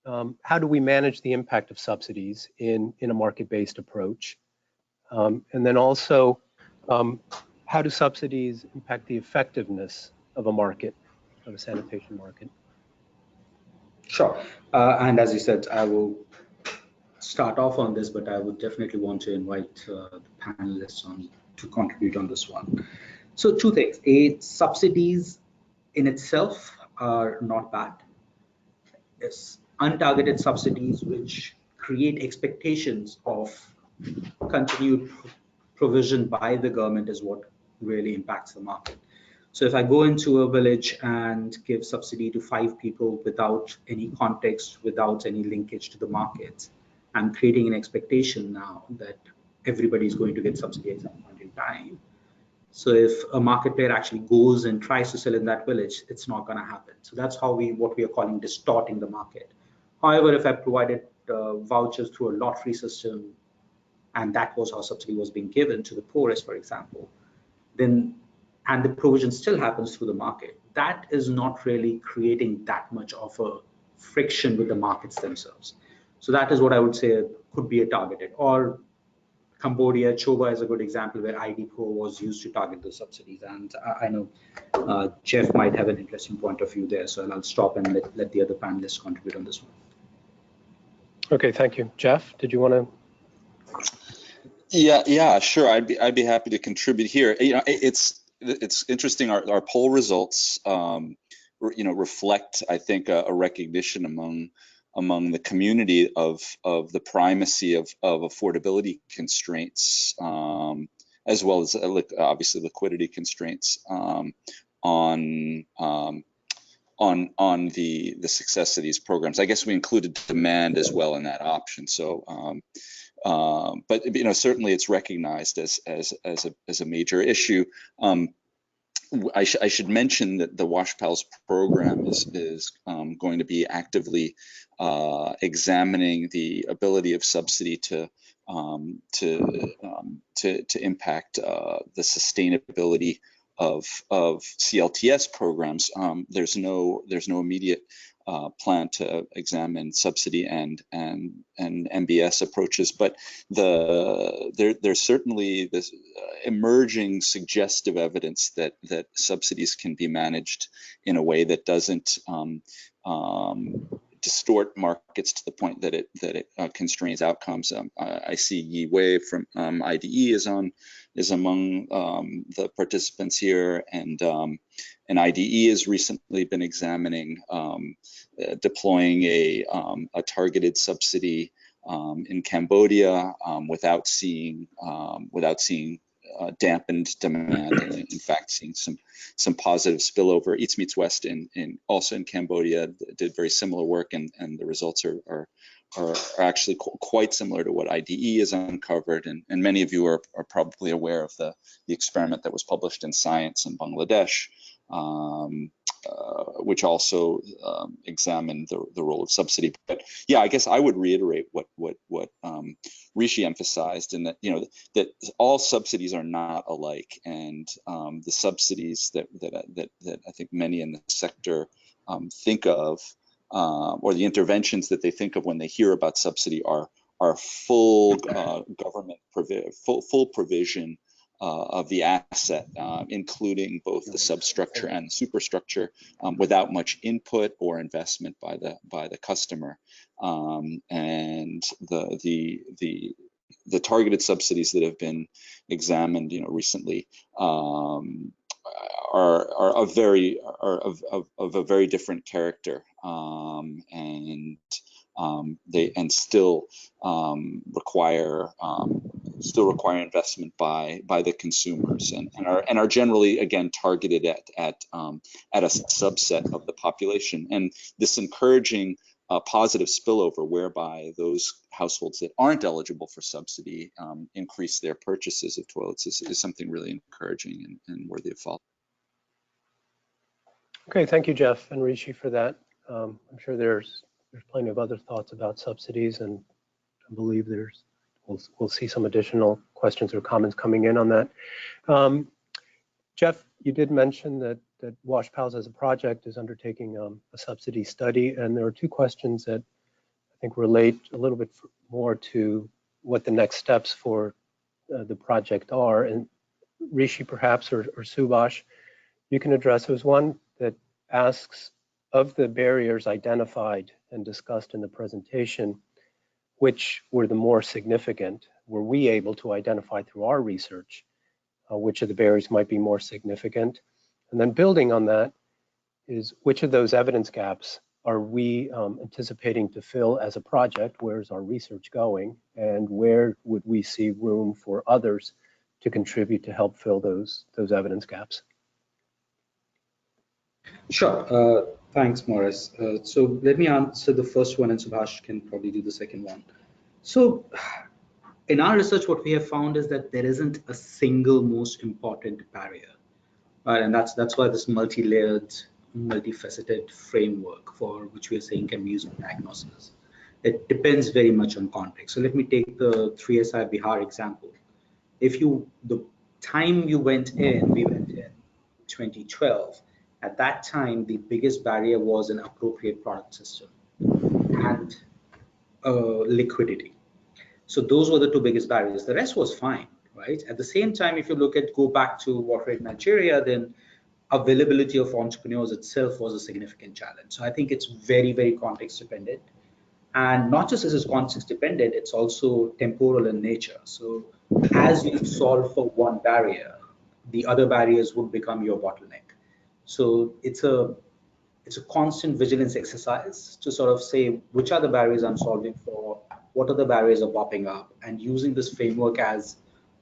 how do we manage the impact of subsidies in a market-based approach? And then also, how do subsidies impact the effectiveness of a market, of a sanitation market? Sure. And as you said, I will start off on this, but I would definitely want to invite the panelists to contribute on this one. So two things. Subsidies in itself are not bad. Yes, untargeted subsidies which create expectations of continued provision by the government is what really impacts the market. So if I go into a village and give subsidy to 5 people without any context, without any linkage to the market, I'm creating an expectation now that everybody is going to get subsidy at some point in time. So if a market player actually goes and tries to sell in that village, it's not going to happen. So that's how what we are calling distorting the market. However, if I provided vouchers through a lottery system, and that was how subsidy was being given to the poorest, for example, then, and the provision still happens through the market, that is not really creating that much of a friction with the markets themselves. So that is what I would say could be a targeted. Or Cambodia, Choba is a good example where ID Pro was used to target those subsidies. And I know Jeff might have an interesting point of view there, so I'll stop and let the other panelists contribute on this one. Okay, thank you. Jeff, did you want to? Yeah, sure. I'd be happy to contribute here. You know, it's interesting. Our poll results, reflect, I think, a recognition among the community of the primacy of affordability constraints, as well as obviously liquidity constraints on the success of these programs. I guess we included demand as well in that option. So, but certainly it's recognized as a major issue. I should mention that the WASHPaLS program is going to be actively examining the ability of Subsidy to impact the sustainability of CLTS programs. There's no immediate plan to examine Subsidy and MBS approaches, but there's certainly this emerging suggestive evidence that Subsidies can be managed in a way that doesn't distort markets to the point that it constrains outcomes. I see Yi Wei from IDE is among the participants here, and IDE has recently been examining deploying a targeted subsidy in Cambodia without seeing dampened demand, and in fact seeing some positive spillover. Eats Meets West also in Cambodia did very similar work, and the results are actually quite similar to what IDE has uncovered, and many of you are probably aware of the experiment that was published in Science in Bangladesh, which also examined the role of Subsidy. But yeah, I guess I would reiterate what Rishi emphasized, in that that all subsidies are not alike, and the subsidies that I think many in the sector think of, or the interventions that they think of when they hear about Subsidy, are full government full provision of the asset, including both the substructure and the superstructure, without much input or investment by the customer. And the targeted subsidies that have been examined, recently, are of a very different character, and they still require investment by the consumers, and are generally, again, targeted at a subset of the population, and this encouraging positive spillover, whereby those households that aren't eligible for Subsidy increase their purchases of toilets, is something really encouraging and worthy of follow. Okay, thank you, Jeff and Rishi, for that. I'm sure there's plenty of other thoughts about subsidies, and I believe we'll see some additional questions or comments coming in on that. Jeff, you did mention that WASHPaLS as a project is undertaking a subsidy study, and there are two questions that I think relate a little bit more to what the next steps for the project are. And Rishi, perhaps, or Subhash, you can address. There's one that asks, of the barriers identified and discussed in the presentation, which were the more significant? Were we able to identify through our research which of the barriers might be more significant? And then building on that is, which of those evidence gaps are we anticipating to fill as a project? Where's our research going? And where would we see room for others to contribute to help fill those evidence gaps? Sure. Thanks, Morris. So let me answer the first one, and Subhash can probably do the second one. So in our research, what we have found is that there isn't a single most important barrier, right? And that's why this multi-layered, multifaceted framework, for which we are saying can be used for diagnosis. It depends very much on context. So let me take the 3SI Bihar example. The time you went in, we went in 2012. At that time, the biggest barrier was an appropriate product system and liquidity. So those were the two biggest barriers. The rest was fine, right? At the same time, if you go back to water in Nigeria, then availability of entrepreneurs itself was a significant challenge. So I think it's very, very context dependent. And not just as it's context dependent, it's also temporal in nature. So as you solve for one barrier, the other barriers would become your bottleneck. So it's a constant vigilance exercise to sort of say, which are the barriers I'm solving for, what are the barriers are popping up, and using this framework as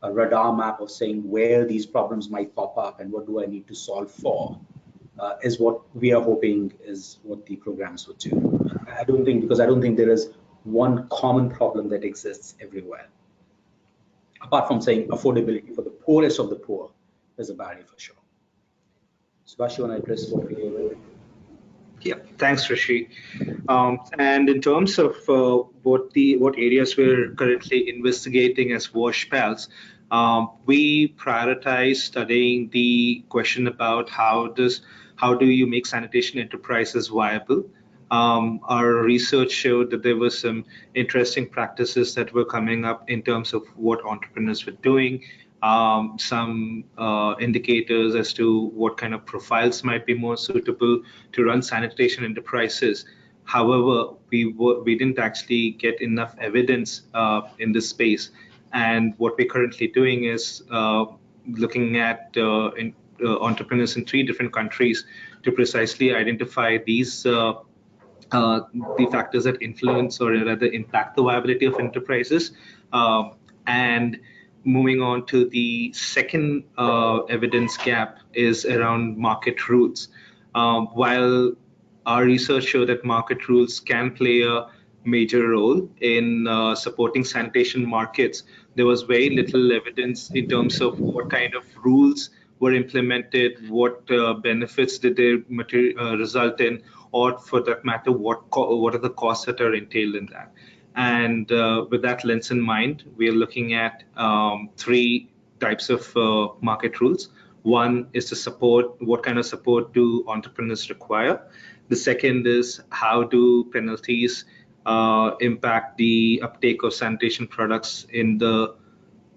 a radar map of saying where these problems might pop up and what do I need to solve for, is what we are hoping is what the programs would do. I don't think there is one common problem that exists everywhere. Apart from saying affordability for the poorest of the poor is a barrier for sure. Subhash, you want to address what we heard? Yeah, thanks, Rishi. And in terms of what areas we're currently investigating as WASHPaLS, we prioritize studying the question about how do you make sanitation enterprises viable. Our research showed that there were some interesting practices that were coming up in terms of what entrepreneurs were doing, some indicators as to what kind of profiles might be more suitable to run sanitation enterprises. However, we didn't actually get enough evidence in this space. And what we're currently doing is looking at entrepreneurs in 3 different countries to precisely identify these the factors that influence or rather impact the viability of enterprises. And moving on to the second evidence gap is around market rules. While our research showed that market rules can play a major role in supporting sanitation markets, there was very little evidence in terms of what kind of rules were implemented, what benefits did they result in, or for that matter, what are the costs that are entailed in that. And with that lens in mind, we are looking at 3 types of market rules. One is to support, what kind of support do entrepreneurs require? The second is how do penalties impact the uptake of sanitation products in the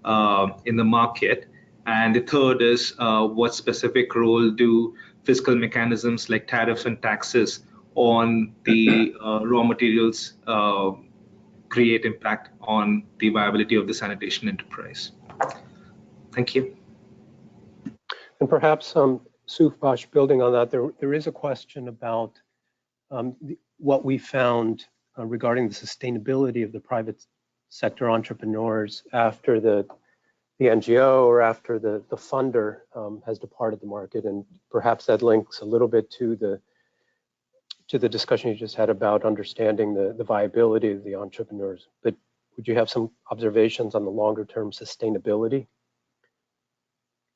market? And the third is what specific role do fiscal mechanisms like tariffs and taxes on the raw materials create impact on the viability of the sanitation enterprise? Thank you. And perhaps, Subhash, building on that, there is a question about what we found regarding the sustainability of the private sector entrepreneurs after the NGO or after the funder has departed the market, and perhaps that links a little bit to the discussion you just had about understanding the viability of the entrepreneurs. But would you have some observations on the longer term sustainability?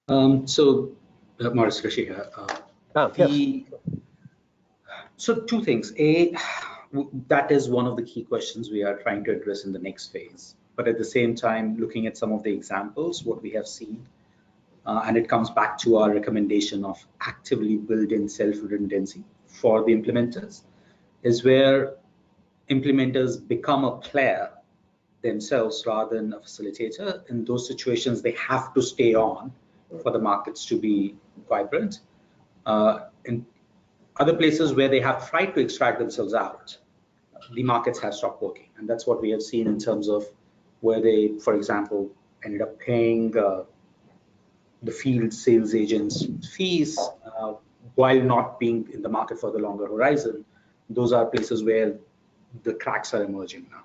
Morris, Rishi here. Yes. So 2 things. That is one of the key questions we are trying to address in the next phase. But at the same time, looking at some of the examples, what we have seen, and it comes back to our recommendation of actively build in self-redundancy for the implementers, is where implementers become a player themselves rather than a facilitator. In those situations, they have to stay on for the markets to be vibrant. In other places where they have tried to extract themselves out, the markets have stopped working. And that's what we have seen in terms of where they, for example, ended up paying the field sales agents fees while not being in the market for the longer horizon. Those are places where the cracks are emerging now.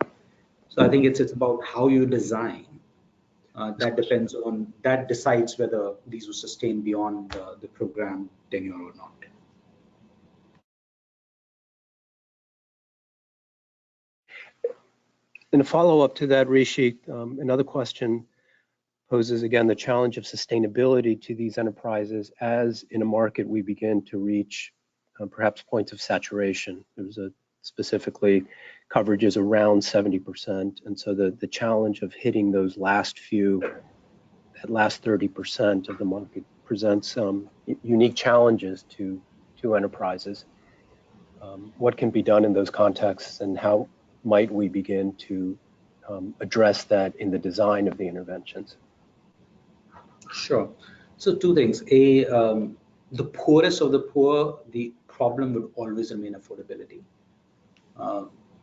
So I think it's about how you design. That decides whether these will sustain beyond the program tenure or not. In a follow-up to that, Rishi, another question poses again the challenge of sustainability to these enterprises as in a market we begin to reach perhaps points of saturation. There's specifically coverage is around 70%, and so the challenge of hitting those last 30% of the market presents unique challenges to enterprises. What can be done in those contexts, and how might we begin to address that in the design of the interventions? Sure. So 2 things. The poorest of the poor, the problem would always remain affordability.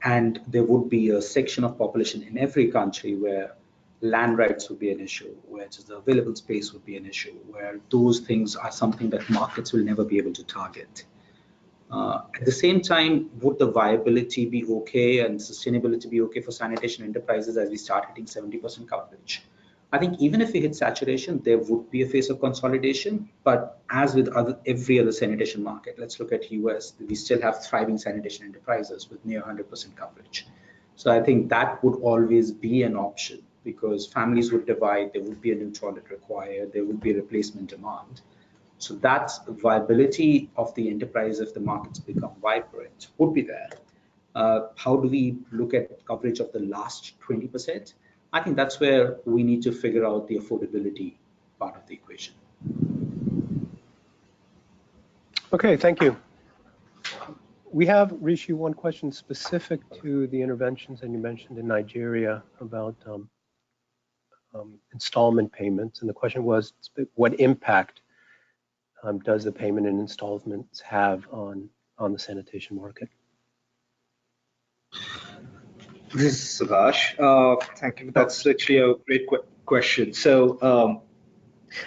And there would be a section of population in every country where land rights would be an issue, where just the available space would be an issue, where those things are something that markets will never be able to target. At the same time, would the viability be okay and sustainability be okay for sanitation enterprises as we start hitting 70% coverage? I think even if we hit saturation, there would be a phase of consolidation. But as with every other sanitation market, let's look at US, we still have thriving sanitation enterprises with near 100% coverage. So I think that would always be an option, because families would divide, there would be a new toilet required, there would be a replacement demand. So that viability of the enterprise, if the markets become vibrant, would be there. How do we look at coverage of the last 20%? I think that's where we need to figure out the affordability part of the equation. Okay, thank you. We have, Rishi, one question specific to the interventions that you mentioned in Nigeria about installment payments. And the question was, what impact does the payment in installments have on the sanitation market? This is Subhash. Thank you. That's actually a great question. So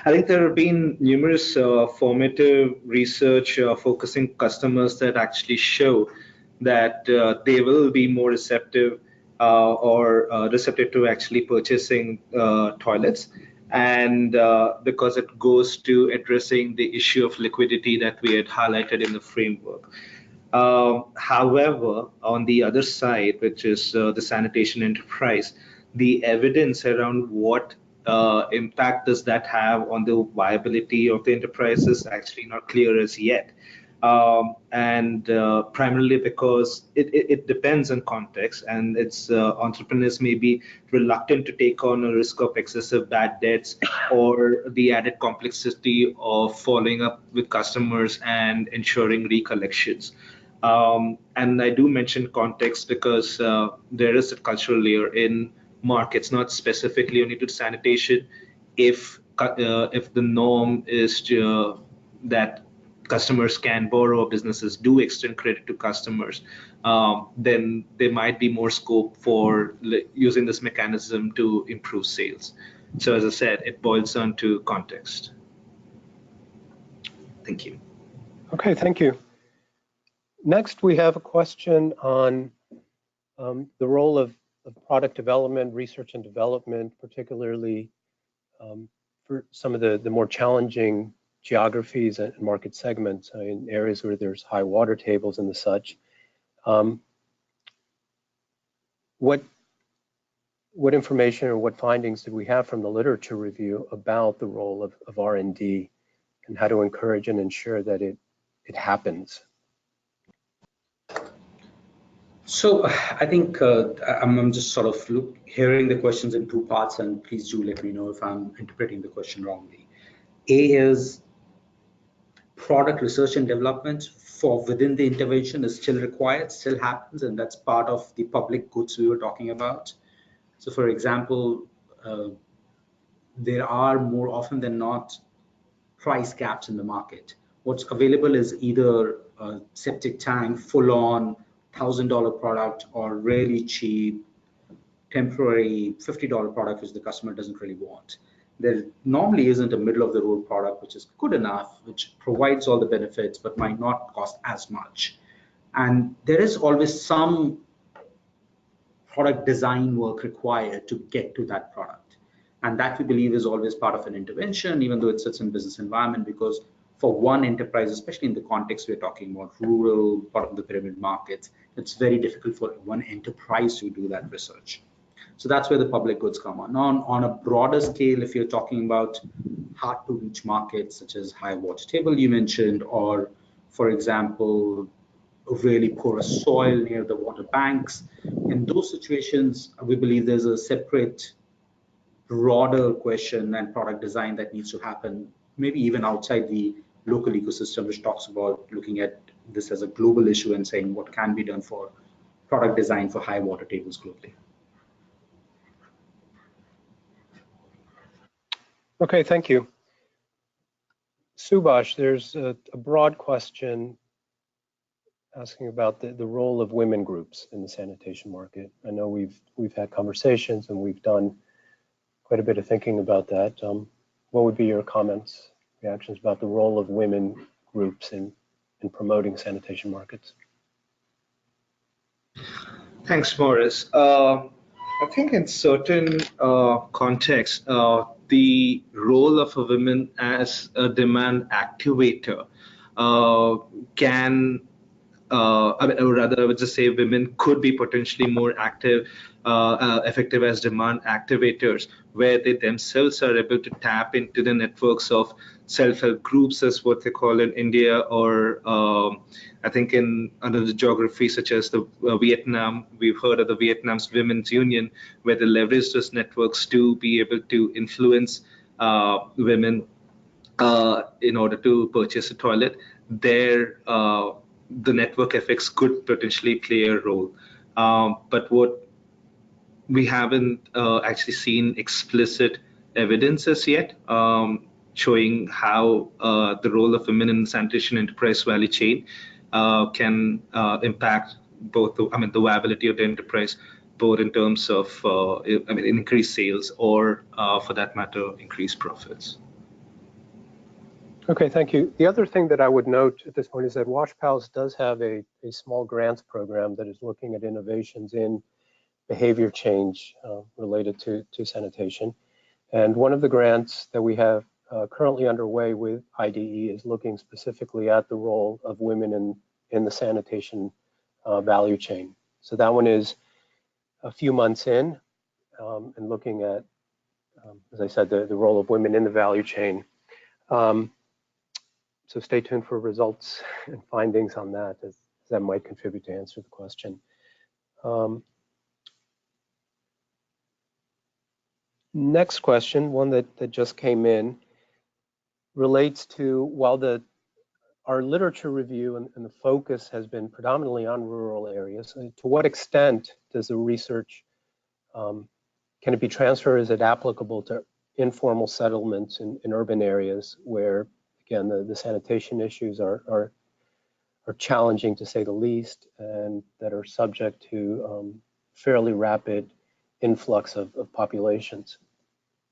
I think there have been numerous formative research focusing customers that actually show that they will be more receptive receptive to actually purchasing toilets, and because it goes to addressing the issue of liquidity that we had highlighted in the framework. However, on the other side, which is the sanitation enterprise, the evidence around what impact does that have on the viability of the enterprise is actually not clear as yet. Primarily because it depends on context, and its entrepreneurs may be reluctant to take on a risk of excessive bad debts or the added complexity of following up with customers and ensuring recollections. And I do mention context because there is a cultural layer in markets, not specifically only to sanitation. If the norm is that customers can borrow, businesses do extend credit to customers, then there might be more scope for using this mechanism to improve sales. So as I said, it boils down to context. Thank you. Okay, thank you. Next, we have a question on the role of product development, research and development, particularly for some of the more challenging geographies and market segments in areas where there's high water tables and the such. What information or what findings did we have from the literature review about the role of R&D and how to encourage and ensure that it happens? So I think I'm just sort of hearing the questions in two parts, and please do let me know if I'm interpreting the question wrongly. A is product research and development for within the intervention is still required, still happens, and that's part of the public goods we were talking about. So for example, there are more often than not price gaps in the market. What's available is either a septic tank, full-on $1,000 product, or really cheap, temporary $50 product which the customer doesn't really want. There normally isn't a middle-of-the-road product which is good enough, which provides all the benefits but might not cost as much. And there is always some product design work required to get to that product. And that we believe is always part of an intervention, even though it sits in business environment, because for one enterprise, especially in the context we're talking about, rural, part of the pyramid markets, it's very difficult for one enterprise to do that research. So that's where the public goods come on. On a broader scale, if you're talking about hard to reach markets, such as high water table you mentioned, or for example, really porous soil near the water banks, in those situations, we believe there's a separate, broader question and product design that needs to happen, maybe even outside the local ecosystem, which talks about looking at this as a global issue and saying what can be done for product design for high water tables globally. Okay, thank you. Subhash, there's a broad question asking about the role of women groups in the sanitation market. I know we've had conversations and we've done quite a bit of thinking about that. What would be your comments, reactions about the role of women groups in promoting sanitation markets? Thanks, Morris. I think in certain contexts, the role of a woman as a demand activator I would just say women could be potentially more effective as demand activators, where they themselves are able to tap into the networks of self-help groups, is what they call in India, or I think in another geography such as the Vietnam, we've heard of the Vietnam's Women's Union, where they leverage those networks to be able to influence women in order to purchase a toilet. There, the network effects could potentially play a role. But what we haven't actually seen explicit evidence as yet, showing how the role of women in the sanitation enterprise value chain can impact both the viability of the enterprise, both in terms of increased sales or for that matter, increased profits. Okay, thank you. The other thing that I would note at this point is that WASHPaLS does have a small grants program that is looking at innovations in behavior change related to sanitation. And one of the grants that we have currently underway with IDE is looking specifically at the role of women in the sanitation value chain. So that one is a few months in and looking at, as I said, the role of women in the value chain. So stay tuned for results and findings on that, as that might contribute to answer the question. Next question, one that just came in, relates to, while our literature review and the focus has been predominantly on rural areas, to what extent does the research, can it be transferred? Is it applicable to informal settlements in urban areas where, again, the sanitation issues are challenging to say the least, and that are subject to fairly rapid influx of populations?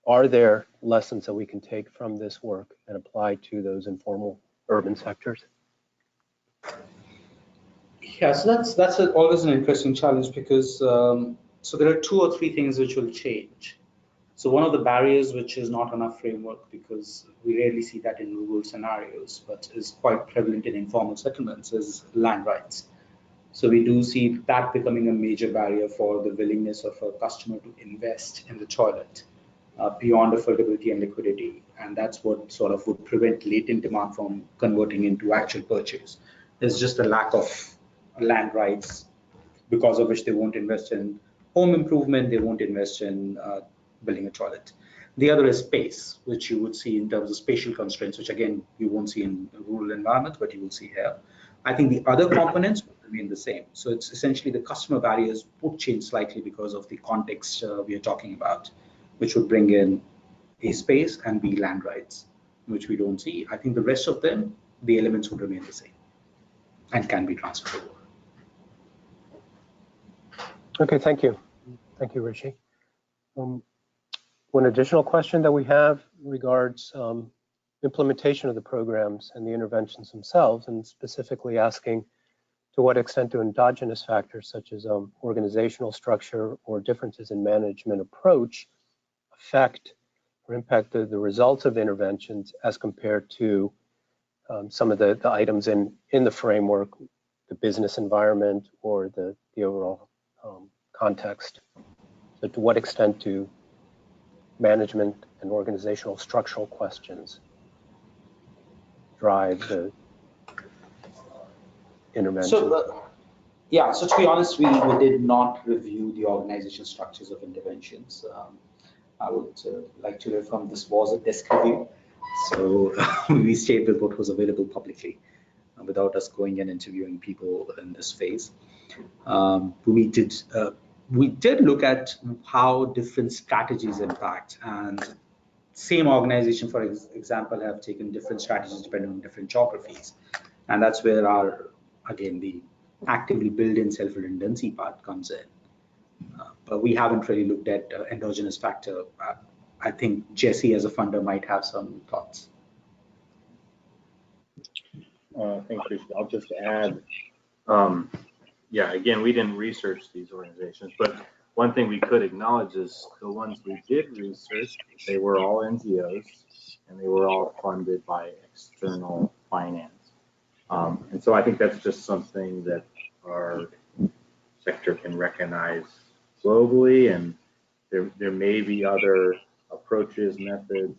Are there lessons that we can take from this work and apply to those informal urban sectors? Yeah, so that's always an interesting challenge, because so there are 2 or 3 things which will change. So one of the barriers, which is not on our framework because we rarely see that in rural scenarios, but is quite prevalent in informal settlements, is land rights. So we do see that becoming a major barrier for the willingness of a customer to invest in the toilet beyond affordability and liquidity. And that's what sort of would prevent latent demand from converting into actual purchase. There's just a lack of land rights, because of which they won't invest in home improvement, they won't invest in building a toilet. The other is space, which you would see in terms of spatial constraints, which again, you won't see in rural environments, but you will see here. I think the other components will remain the same. So it's essentially the customer barriers would change slightly because of the context we are talking about, which would bring in A, space, and B, land rights, which we don't see. I think the rest of them, the elements would remain the same and can be transferred over. Okay, thank you. Thank you, Rishi. One additional question that we have regards implementation of the programs and the interventions themselves, and specifically asking to what extent do endogenous factors such as organizational structure or differences in management approach affect or impact the results of interventions as compared to some of the items in the framework, the business environment, or the overall context. So to what extent do management and organizational structural questions drive the intervention? So, yeah, so to be honest, we did not review the organizational structures of interventions. I would like to affirm this was a desk review. So we stayed with what was available publicly without us going and interviewing people in this phase. We did look at how different strategies impact, and same organization, for example, have taken different strategies depending on different geographies. And that's where again, the actively built-in self-redundancy part comes in. But we haven't really looked at endogenous factor. I think Jesse, as a funder, might have some thoughts. Thanks, Rishi. I'll just add, yeah, again, we didn't research these organizations, but one thing we could acknowledge is the ones we did research, they were all NGOs, and they were all funded by external finance. And so I think that's just something that our sector can recognize globally, and there may be other approaches, methods,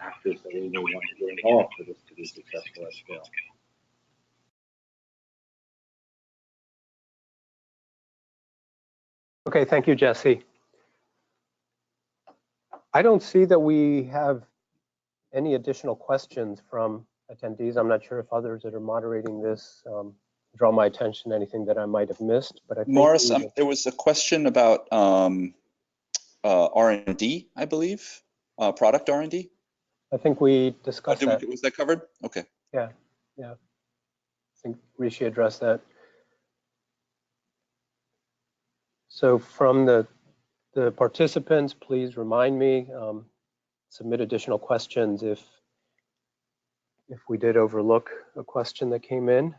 actors that we may want to get involved for this to be successful at scale. Okay, thank you, Jesse. I don't see that we have any additional questions from attendees. I'm not sure if others that are moderating this draw my attention to anything that I might have missed, but I think Morris, there was a question about R&D, I believe, product R&D. I think we discussed that. Was that covered? Okay. Yeah. I think Rishi addressed that. So from the participants, please remind me, submit additional questions if we did overlook a question that came in.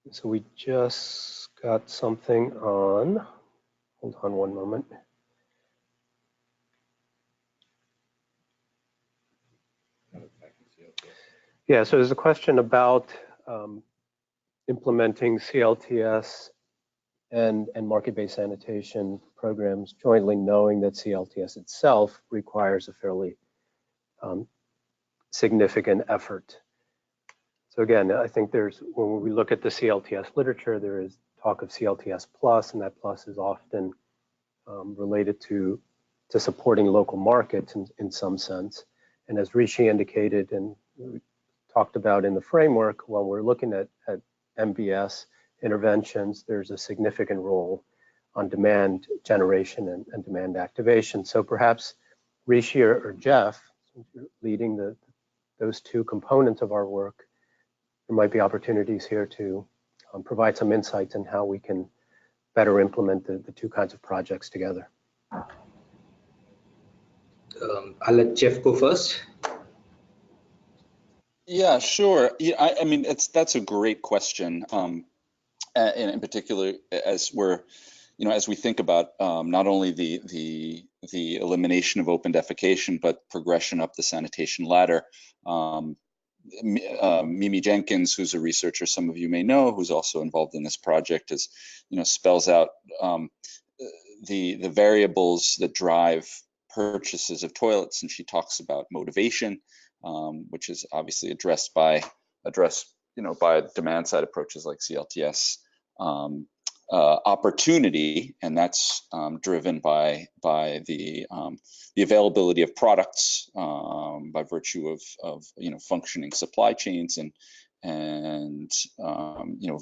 So we just got something on, hold on one moment. Yeah, so there's a question about implementing CLTS and market-based sanitation programs jointly, knowing that CLTS itself requires a fairly significant effort. So again, I think when we look at the CLTS literature, there is talk of CLTS plus, and that plus is often related to supporting local markets in some sense. And as Rishi indicated, and we talked about in the framework, when we're looking at MBS interventions, there's a significant role on demand generation and demand activation. So perhaps Rishi or Jeff, since you're leading those two components of our work, there might be opportunities here to provide some insights on how we can better implement the two kinds of projects together. I'll let Jeff go first. Yeah, sure. Yeah, I mean, that's a great question. And in particular, as we think about not only the elimination of open defecation, but progression up the sanitation ladder. Mimi Jenkins, who's a researcher some of you may know, who's also involved in this project, spells out the variables that drive purchases of toilets, and she talks about motivation, which is obviously addressed by demand side approaches like CLTS. Opportunity, and that's driven by the availability of products by virtue of functioning supply chains and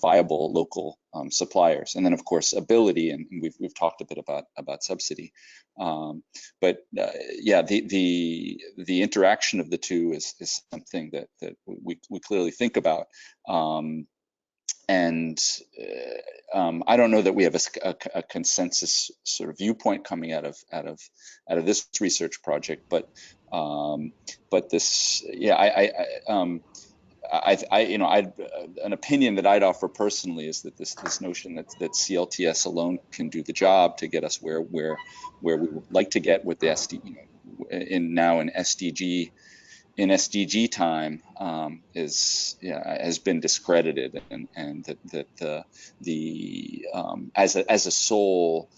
viable local suppliers, and then of course ability, and we've talked a bit about subsidy, but yeah, the interaction of the two is something that we clearly think about. And I don't know that we have a consensus sort of viewpoint coming out of this research project, but this, yeah, an opinion that I'd offer personally is that this notion that CLTS alone can do the job to get us where we would like to get with the in SDG time has been discredited, and that as a sole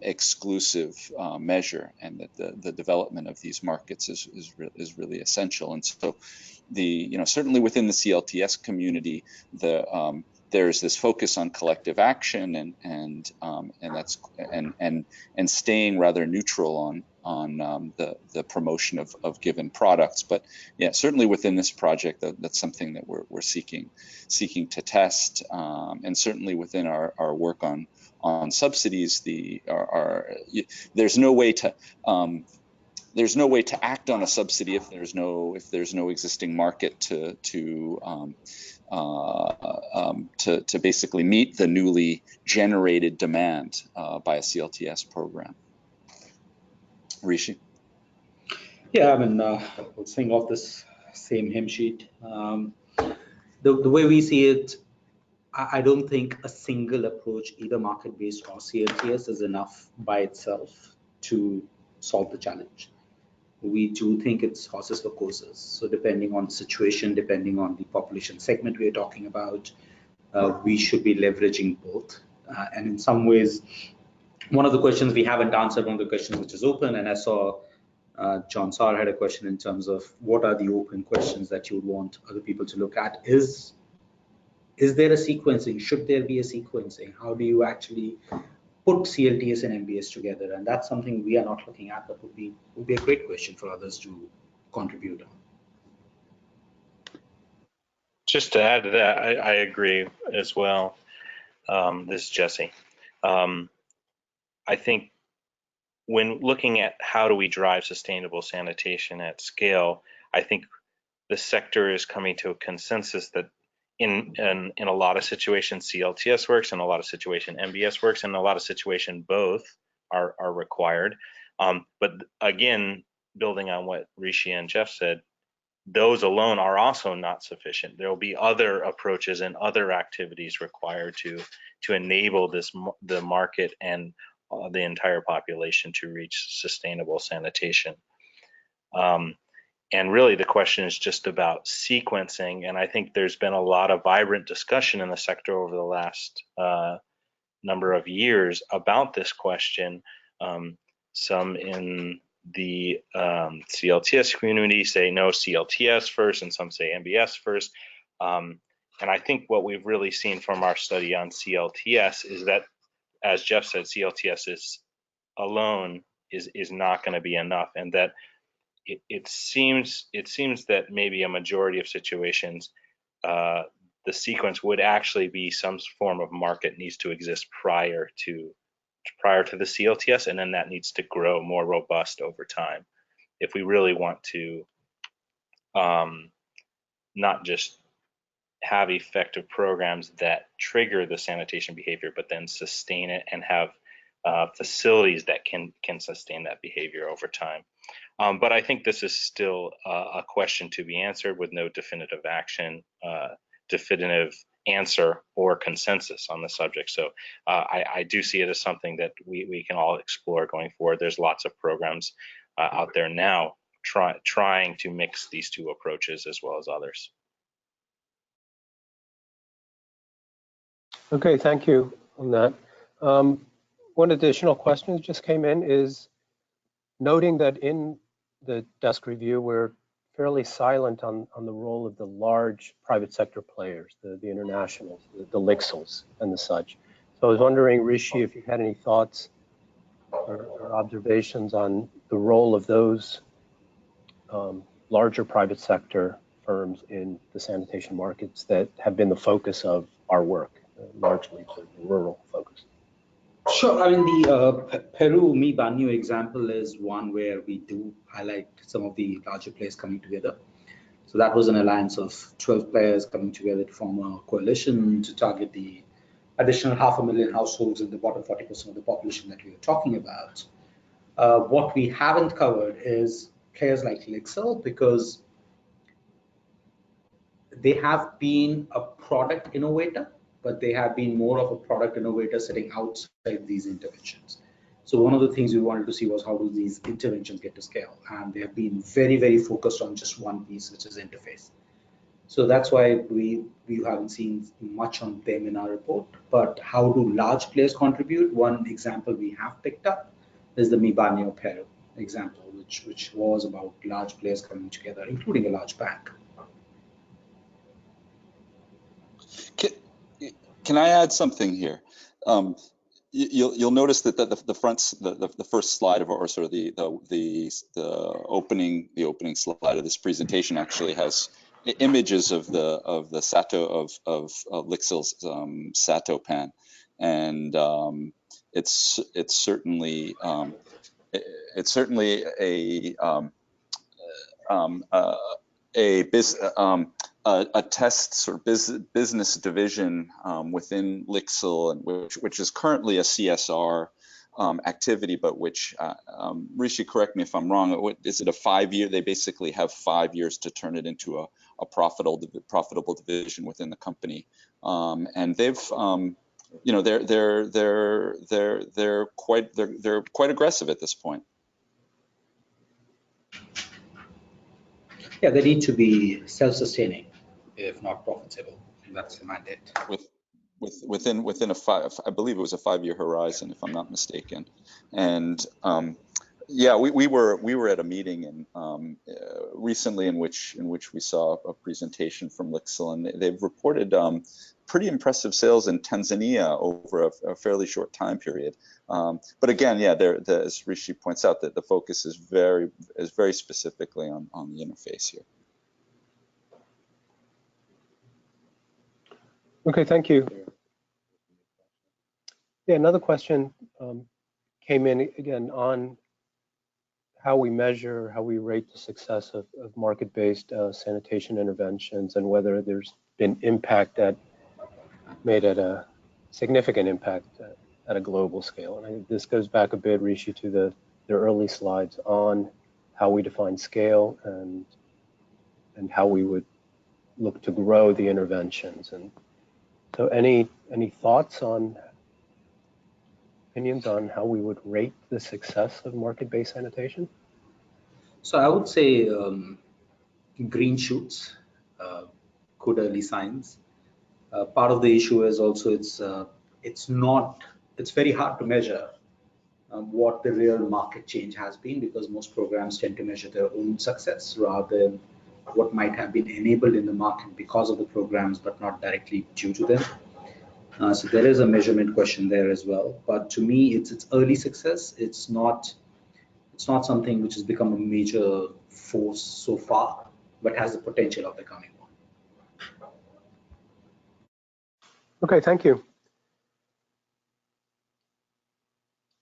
exclusive measure, and that the development of these markets is really essential. And so certainly within the CLTS community, there's this focus on collective action and staying rather neutral on the promotion of given products. But yeah, certainly within this project, that's something that we're seeking to test, and certainly within our work on subsidies, there's no way to act on a subsidy if there's no existing market to basically meet the newly generated demand by a CLTS program. Rishi? Yeah, I mean, we'll sing off this same hymn sheet. The way we see it, I don't think a single approach, either market-based or CLTS, is enough by itself to solve the challenge. We do think it's horses for courses. So depending on the situation, depending on the population segment we're talking about, we should be leveraging both. And in some ways, One of the questions we haven't answered, one of the questions which is open, and I saw John Sarr had a question in terms of what are the open questions that you would want other people to look at. Is there a sequencing? Should there be a sequencing? How do you actually put CLTS and MBS together? And that's something we are not looking at, but would be a great question for others to contribute on. Just to add to that, I agree as well. This is Jesse. I think when looking at how do we drive sustainable sanitation at scale, I think the sector is coming to a consensus that in a lot of situations CLTS works, in a lot of situations MBS works, in a lot of situations both are required. But again, building on what Rishi and Jeff said, those alone are also not sufficient. There will be other approaches and other activities required to enable the market and the entire population to reach sustainable sanitation. And really the question is just about sequencing. And I think there's been a lot of vibrant discussion in the sector over the last number of years about this question. Some in the CLTS community say no, CLTS first, and some say MBS first. And I think what we've really seen from our study on CLTS is that, as Jeff said, CLTS alone is not going to be enough, and that it seems that maybe a majority of situations the sequence would actually be some form of market needs to exist prior to the CLTS, and then that needs to grow more robust over time if we really want to not just have effective programs that trigger the sanitation behavior, but then sustain it and have facilities that can sustain that behavior over time. But I think this is still a question to be answered with no definitive action, definitive answer or consensus on the subject. So I do see it as something that we can all explore going forward. There's lots of programs out there now trying to mix these two approaches as well as others. Okay, thank you on that. One additional question just came in is noting that in the desk review, we're fairly silent on the role of the large private sector players, the internationals, the LICSLs and the such. So I was wondering, Rishi, if you had any thoughts or observations on the role of those larger private sector firms in the sanitation markets that have been the focus of our work, largely the rural focus. Sure. I mean, the Peru Mi Baño example is one where we do highlight some of the larger players coming together. So that was an alliance of 12 players coming together to form a coalition to target the additional 500,000 households in the bottom 40% of the population that we were talking about. What we haven't covered is players like LICSL, because they have been a product innovator, but they have been more of a product innovator sitting outside these interventions. So one of the things we wanted to see was how do these interventions get to scale? And they have been very, very focused on just one piece, which is interface. So that's why we haven't seen much on them in our report. But how do large players contribute? One example we have picked up is the Mi Baño Peru example, which was about large players coming together, including a large bank. Can I add something here? You'll notice that the first slide of, or sort of the opening slide of this presentation actually has images of the Sato of LICSL's Sato pan, and it's certainly a test sort of business division within LICSL, and which is currently a CSR activity, but which Rishi, correct me if I'm wrong, is it a 5-year? They basically have 5 years to turn it into a profitable division within the company, and they've you know they're quite aggressive at this point. Yeah, they need to be self-sustaining, if not profitable. That's the mandate. within I believe it was a 5-year horizon, if I'm not mistaken. And yeah, we were at a meeting recently in which we saw a presentation from Lixil, and they've reported pretty impressive sales in Tanzania over a fairly short time period. But again, yeah, as Rishi points out, that the focus is very specifically on the interface here. Okay, thank you. Yeah, another question came in again on how we measure, how we rate the success of market-based sanitation interventions, and whether there's been impact made at a significant impact at a global scale. And this goes back a bit, Rishi, to the early slides on how we define scale and how we would look to grow the interventions. And so any thoughts on, opinions on how we would rate the success of market-based sanitation? So I would say green shoots, good early signs. Part of the issue is also it's very hard to measure what the real market change has been, because most programs tend to measure their own success rather than what might have been enabled in the market because of the programs, but not directly due to them. So there is a measurement question there as well. But to me, it's early success. It's not something which has become a major force so far, but has the potential of becoming one. Okay, thank you.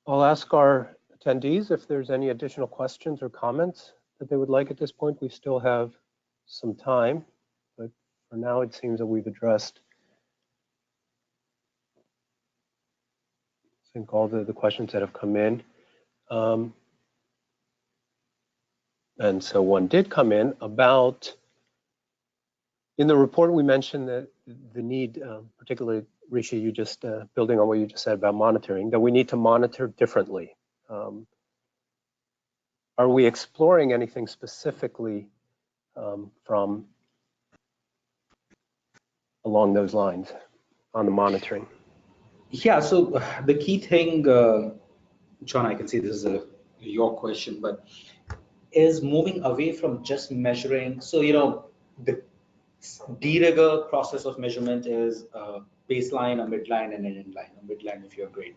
I'll ask our attendees if there's any additional questions or comments that they would like at this point. We still have some time, but for now it seems that we've addressed, I think, all the questions that have come in. And so one did come in about, in the report we mentioned that the need, particularly Rishi, you just building on what you just said about monitoring, that we need to monitor differently. Are we exploring anything specifically from along those lines on the monitoring? Yeah, so the key thing, John, I can see this is your question, but is moving away from just measuring. So, the de-rigor process of measurement is a baseline, a midline, and an endline. A midline if you're great.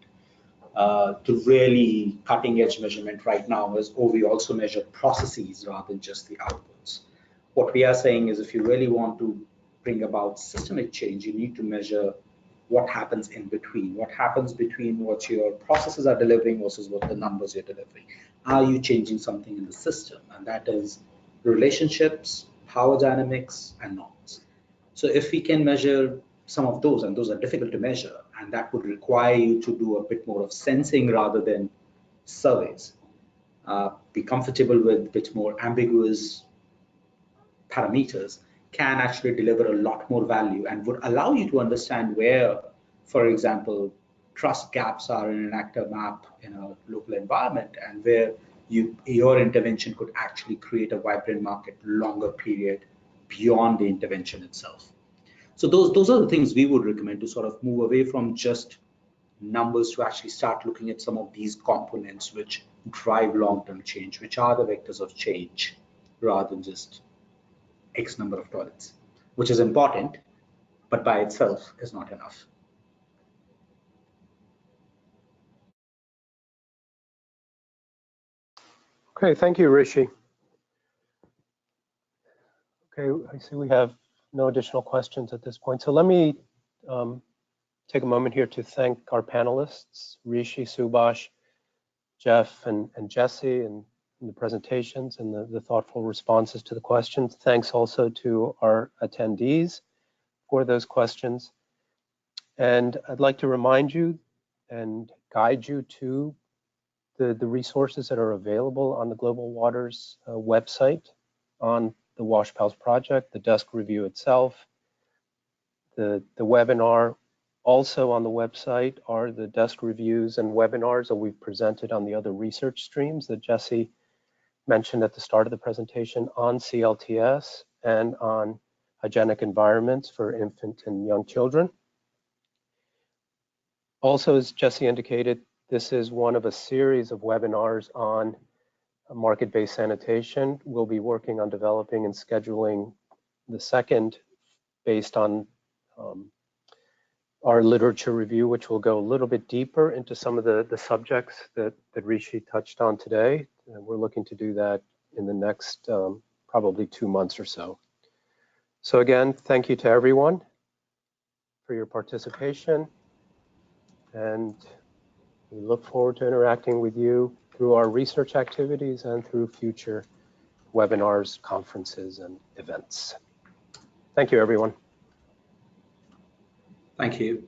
To really cutting edge measurement right now is, we also measure processes rather than just the outputs. What we are saying is, if you really want to bring about systemic change, you need to measure what happens in between. What happens between what your processes are delivering versus what the numbers you're delivering. Are you changing something in the system? And that is relationships, power dynamics, and norms. So if we can measure some of those, and those are difficult to measure, and that would require you to do a bit more of sensing rather than surveys, be comfortable with a bit more ambiguous parameters, can actually deliver a lot more value and would allow you to understand where, for example, trust gaps are in an actor map in a local environment, and where your intervention could actually create a vibrant market longer period beyond the intervention itself. So those are the things we would recommend, to sort of move away from just numbers to actually start looking at some of these components which drive long-term change, which are the vectors of change, rather than just X number of toilets, which is important, but by itself is not enough. Okay, thank you, Rishi. Okay, I see we have no additional questions at this point. So let me take a moment here to thank our panelists, Rishi, Subhash, Jeff, and Jesse, and the presentations and the thoughtful responses to the questions. Thanks also to our attendees for those questions. And I'd like to remind you and guide you to the resources that are available on the Global Waters website, on the WASHPaLS project, the desk review itself, the webinar. Also on the website are the desk reviews and webinars that we've presented on the other research streams that Jesse mentioned at the start of the presentation, on CLTS and on hygienic environments for infant and young children. Also, as Jesse indicated, this is one of a series of webinars on market-based sanitation. We'll be working on developing and scheduling the second based on our literature review, which will go a little bit deeper into some of the subjects that Rishi touched on today. And we're looking to do that in the next probably 2 months or so. So again, thank you to everyone for your participation. And we look forward to interacting with you through our research activities and through future webinars, conferences, and events. Thank you, everyone. Thank you.